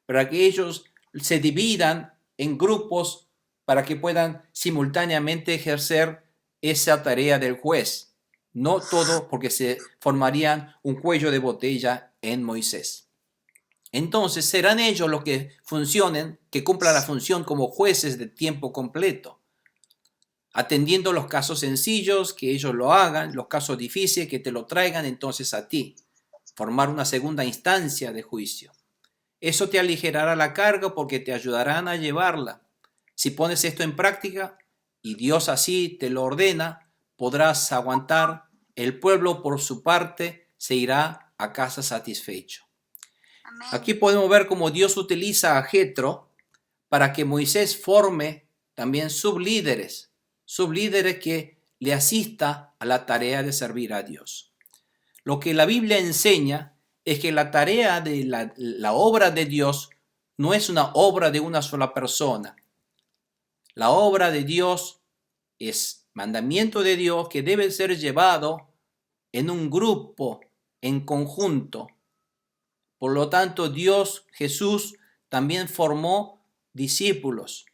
B: para que ellos se dividan en grupos para que puedan simultáneamente ejercer esa tarea del juez. No todo, porque se formarían un cuello de botella en Moisés. Entonces serán ellos los que funcionen, que cumplan la función como jueces de tiempo completo, atendiendo los casos sencillos, que ellos lo hagan, los casos difíciles, que te lo traigan entonces a ti, formar una segunda instancia de juicio. Eso te aligerará la carga porque te ayudarán a llevarla. Si pones esto en práctica y Dios así te lo ordena, podrás aguantar. El pueblo por su parte se irá a casa satisfecho.
C: Amén.
B: Aquí podemos ver cómo Dios utiliza a Jetro para que Moisés forme también sublíderes que le asista a la tarea de servir a Dios. Lo que la Biblia enseña es que la tarea de la obra de Dios no es una obra de una sola persona. La obra de Dios es mandamiento de Dios que debe ser llevado en un grupo, en conjunto. Por lo tanto, Dios, Jesús, también formó discípulos.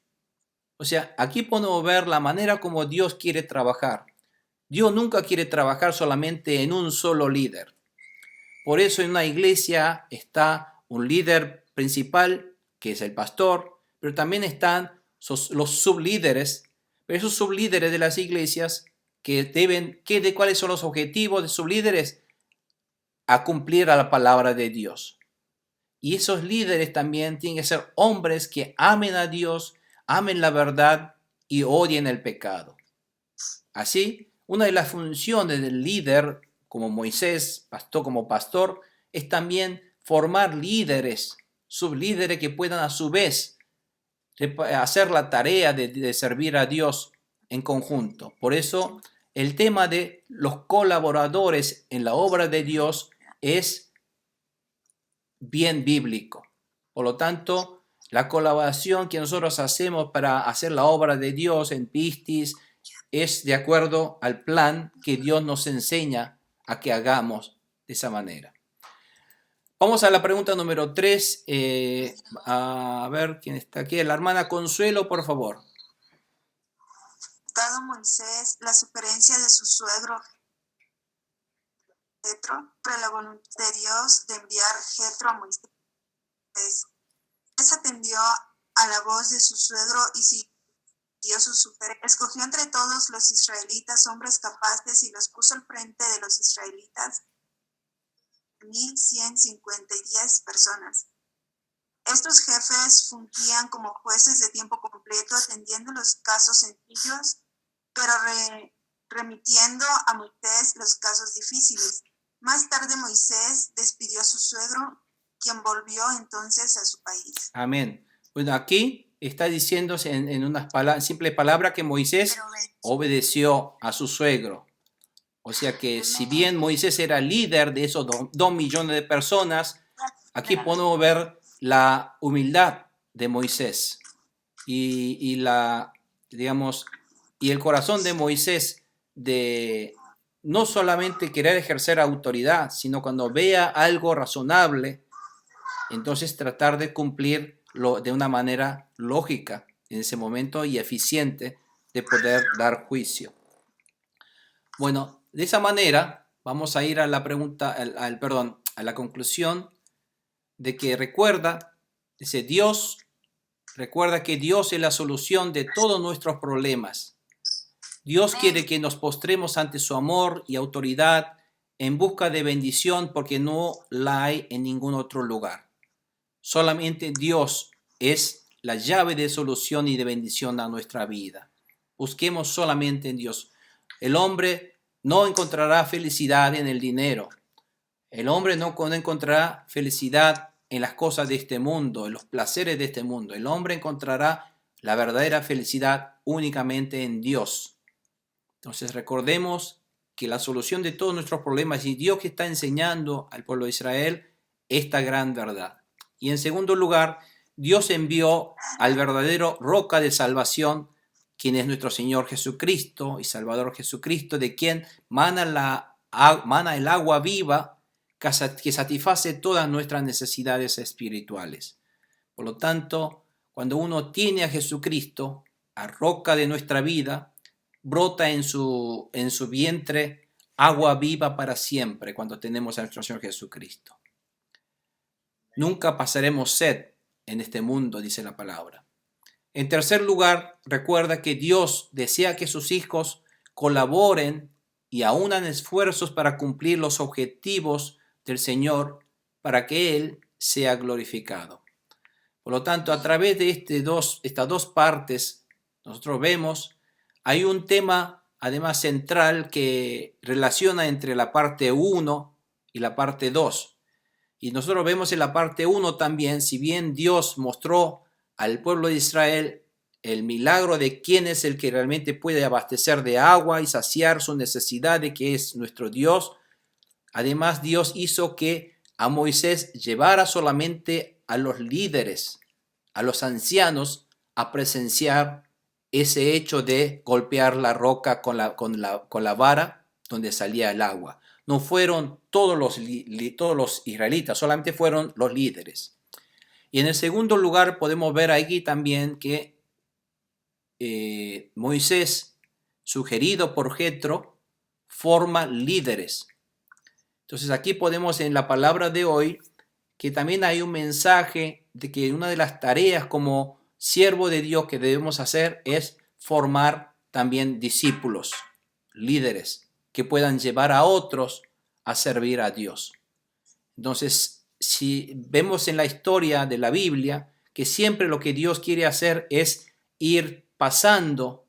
B: O sea, aquí podemos ver la manera como Dios quiere trabajar. Dios nunca quiere trabajar solamente en un solo líder. Por eso en una iglesia está un líder principal, que es el pastor, pero también están los sublíderes. Pero esos sublíderes de las iglesias ¿cuáles son los objetivos de sublíderes? A cumplir a la palabra de Dios. Y esos líderes también tienen que ser hombres que amen a Dios, amen la verdad y odien el pecado. Así, una de las funciones del líder, como Moisés, como pastor, es también formar líderes, sublíderes que puedan a su vez hacer la tarea de servir a Dios en conjunto. Por eso, el tema de los colaboradores en la obra de Dios es bien bíblico. Por lo tanto, la colaboración que nosotros hacemos para hacer la obra de Dios en Pistis es de acuerdo al plan que Dios nos enseña a que hagamos de esa manera. Vamos a la pregunta número 3. A ver quién está aquí. La hermana Consuelo, por favor.
D: Dado Moisés la sugerencia de su suegro Jetro, sobre la voluntad de Dios de enviar Jetro a Moisés, atendió a la voz de su suegro y siguió sus sugerencias. Escogió entre todos los israelitas hombres capaces y los puso al frente de los israelitas, 1,110 personas. Estos jefes fungían como jueces de tiempo completo, atendiendo los casos sencillos, pero remitiendo a Moisés los casos difíciles. Más tarde Moisés despidió a su suegro, quien volvió entonces a su país.
B: Amén. Bueno, aquí está diciéndose en unas simple palabra que Moisés obedeció a su suegro. O sea que si bien Moisés era líder de esos 2 millones de personas, aquí podemos ver la humildad de Moisés y el corazón de Moisés de no solamente querer ejercer autoridad, sino cuando vea algo razonable, entonces tratar de cumplirlo de una manera lógica en ese momento y eficiente de poder dar juicio. Bueno, de esa manera vamos a ir a la pregunta, a la conclusión de que recuerda que Dios es la solución de todos nuestros problemas. Dios quiere que nos postremos ante su amor y autoridad en busca de bendición porque no la hay en ningún otro lugar. Solamente Dios es la llave de solución y de bendición a nuestra vida. Busquemos solamente en Dios. El hombre no encontrará felicidad en el dinero. El hombre no encontrará felicidad en las cosas de este mundo, en los placeres de este mundo. El hombre encontrará la verdadera felicidad únicamente en Dios. Entonces recordemos que la solución de todos nuestros problemas y Dios que está enseñando al pueblo de Israel esta gran verdad. Y en segundo lugar, Dios envió al verdadero roca de salvación, quien es nuestro Señor Jesucristo y Salvador Jesucristo, de quien mana el agua viva que satisface todas nuestras necesidades espirituales. Por lo tanto, cuando uno tiene a Jesucristo, a roca de nuestra vida, brota en su vientre agua viva para siempre cuando tenemos a nuestro Señor Jesucristo. Nunca pasaremos sed en este mundo, dice la palabra. En tercer lugar, recuerda que Dios desea que sus hijos colaboren y aunan esfuerzos para cumplir los objetivos del Señor para que Él sea glorificado. Por lo tanto, a través de estas dos partes, nosotros vemos, hay un tema además central que relaciona entre la parte 1 y la parte 2. Y nosotros vemos en la parte 1 también, si bien Dios mostró al pueblo de Israel el milagro de quién es el que realmente puede abastecer de agua y saciar su necesidad de que es nuestro Dios, además Dios hizo que a Moisés llevara solamente a los líderes, a los ancianos, a presenciar ese hecho de golpear la roca con la vara donde salía el agua. No fueron todos los israelitas, solamente fueron los líderes. Y en el segundo lugar podemos ver aquí también que Moisés, sugerido por Jetro, forma líderes. Entonces aquí podemos en la palabra de hoy que también hay un mensaje de que una de las tareas como siervo de Dios que debemos hacer es formar también discípulos, líderes, que puedan llevar a otros a servir a Dios. Entonces, si vemos en la historia de la Biblia que siempre lo que Dios quiere hacer es ir pasando,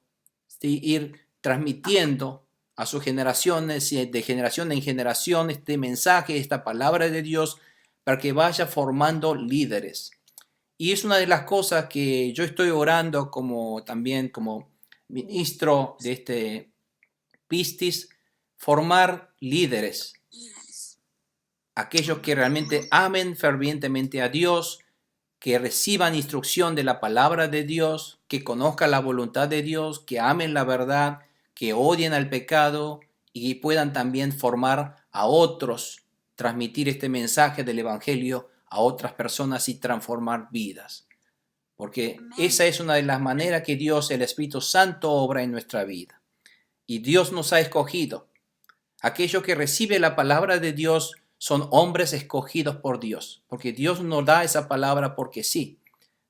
B: ¿sí? Ir transmitiendo a sus generaciones, de generación en generación, este mensaje, esta palabra de Dios, para que vaya formando líderes. Y es una de las cosas que yo estoy orando también como ministro de este Pistis, formar líderes. Aquellos que realmente amen fervientemente a Dios, que reciban instrucción de la palabra de Dios, que conozcan la voluntad de Dios, que amen la verdad, que odien al pecado y puedan también formar a otros, transmitir este mensaje del Evangelio a otras personas y transformar vidas. Porque esa es una de las maneras que Dios, el Espíritu Santo, obra en nuestra vida. Y Dios nos ha escogido. Aquellos que reciben la palabra de Dios son hombres escogidos por Dios, porque Dios nos da esa palabra porque sí.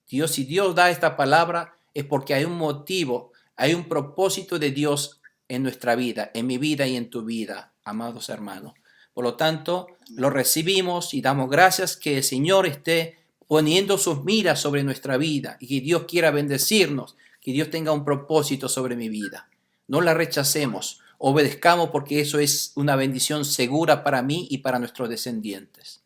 B: Dios, si Dios da esta palabra, es porque hay un motivo, hay un propósito de Dios en nuestra vida, en mi vida y en tu vida, amados hermanos. Por lo tanto, lo recibimos y damos gracias que el Señor esté poniendo sus miras sobre nuestra vida y que Dios quiera bendecirnos, que Dios tenga un propósito sobre mi vida. No la rechacemos, obedezcamos porque eso es una bendición segura para mí y para nuestros descendientes.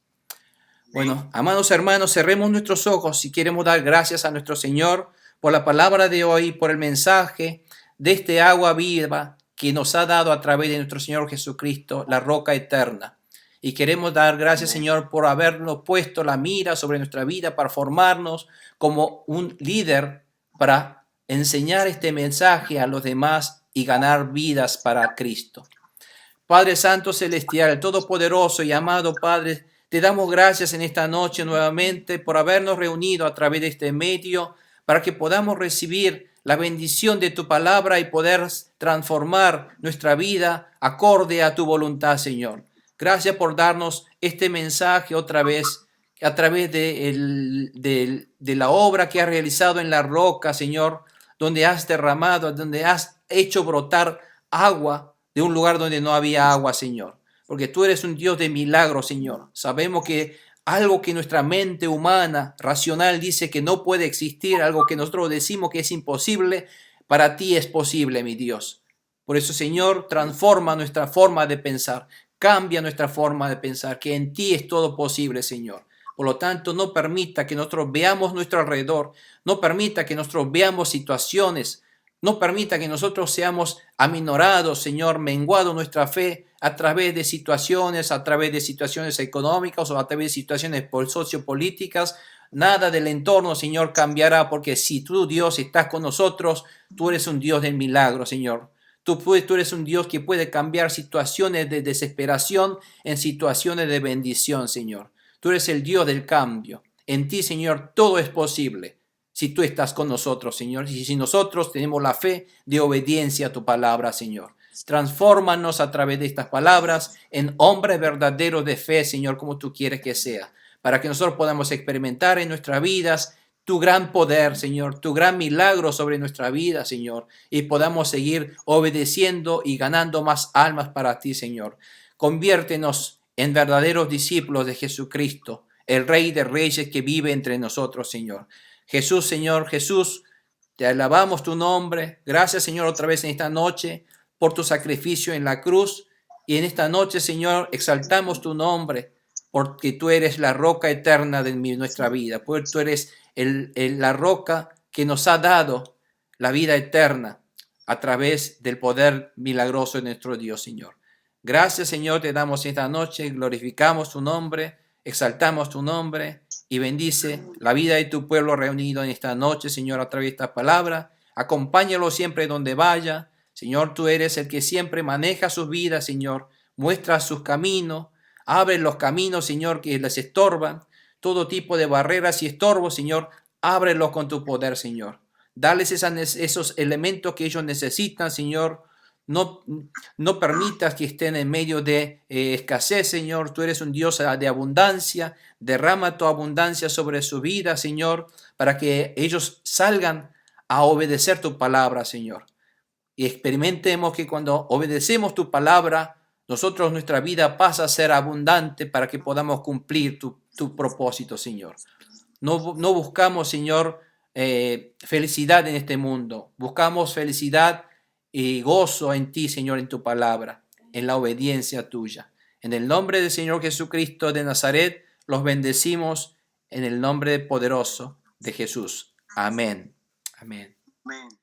B: Bueno, amados hermanos, cerremos nuestros ojos y queremos dar gracias a nuestro Señor por la palabra de hoy, por el mensaje de este agua viva que nos ha dado a través de nuestro Señor Jesucristo, la roca eterna. Y queremos dar gracias, Señor, por habernos puesto la mira sobre nuestra vida para formarnos como un líder para enseñar este mensaje a los demás y ganar vidas para Cristo. Padre Santo Celestial, Todopoderoso y amado Padre, te damos gracias en esta noche nuevamente por habernos reunido a través de este medio para que podamos recibir la bendición de tu palabra y poder transformar nuestra vida acorde a tu voluntad, Señor. Gracias por darnos este mensaje otra vez a través de la obra que has realizado en la roca, Señor, donde has derramado, donde has hecho brotar agua de un lugar donde no había agua, Señor. Porque tú eres un Dios de milagros, Señor. Sabemos que algo que nuestra mente humana, racional, dice que no puede existir, algo que nosotros decimos que es imposible, para ti es posible, mi Dios. Por eso, Señor, transforma nuestra forma de pensar, cambia nuestra forma de pensar, que en ti es todo posible, Señor. Por lo tanto, no permita que nosotros veamos nuestro alrededor, no permita que nosotros veamos situaciones, no permita que nosotros seamos aminorados, Señor, menguado nuestra fe a través de situaciones económicas o a través de situaciones sociopolíticas. Nada del entorno, Señor, cambiará, porque si tú, Dios, estás con nosotros, tú eres un Dios del milagro, Señor. Tú eres un Dios que puede cambiar situaciones de desesperación en situaciones de bendición, Señor. Tú eres el Dios del cambio. En ti, Señor, todo es posible. Si tú estás con nosotros, Señor, y si nosotros tenemos la fe de obediencia a tu palabra, Señor. Transfórmanos a través de estas palabras en hombres verdaderos de fe, Señor, como tú quieres que sea, para que nosotros podamos experimentar en nuestras vidas tu gran poder, Señor, tu gran milagro sobre nuestra vida, Señor, y podamos seguir obedeciendo y ganando más almas para ti, Señor. Conviértenos en verdaderos discípulos de Jesucristo, el Rey de Reyes que vive entre nosotros, Señor. Jesús, Señor, Jesús, te alabamos tu nombre. Gracias, Señor, otra vez en esta noche por tu sacrificio en la cruz. Y en esta noche, Señor, exaltamos tu nombre porque tú eres la roca eterna de nuestra vida. Porque tú eres la roca que nos ha dado la vida eterna a través del poder milagroso de nuestro Dios, Señor. Gracias, Señor, te damos esta noche, glorificamos tu nombre, exaltamos tu nombre y bendice la vida de tu pueblo reunido en esta noche, Señor, a través de esta palabra. Acompáñalo siempre donde vaya. Señor, tú eres el que siempre maneja sus vidas, Señor. Muestra sus caminos. Abre los caminos, Señor, que les estorban. Todo tipo de barreras y estorbos, Señor, ábrelos con tu poder, Señor. Dales esos elementos que ellos necesitan, Señor. No permitas que estén en medio de escasez, Señor. Tú eres un Dios de abundancia. Derrama tu abundancia sobre su vida, Señor, para que ellos salgan a obedecer tu palabra, Señor. Y experimentemos que cuando obedecemos tu palabra, nuestra vida pasa a ser abundante para que podamos cumplir tu propósito, Señor. No buscamos, Señor, felicidad en este mundo. Buscamos felicidad y gozo en ti, Señor, en tu palabra, en la obediencia tuya. En el nombre del Señor Jesucristo de Nazaret, los bendecimos en el nombre poderoso de Jesús. Amén. Amén.
A: Amén.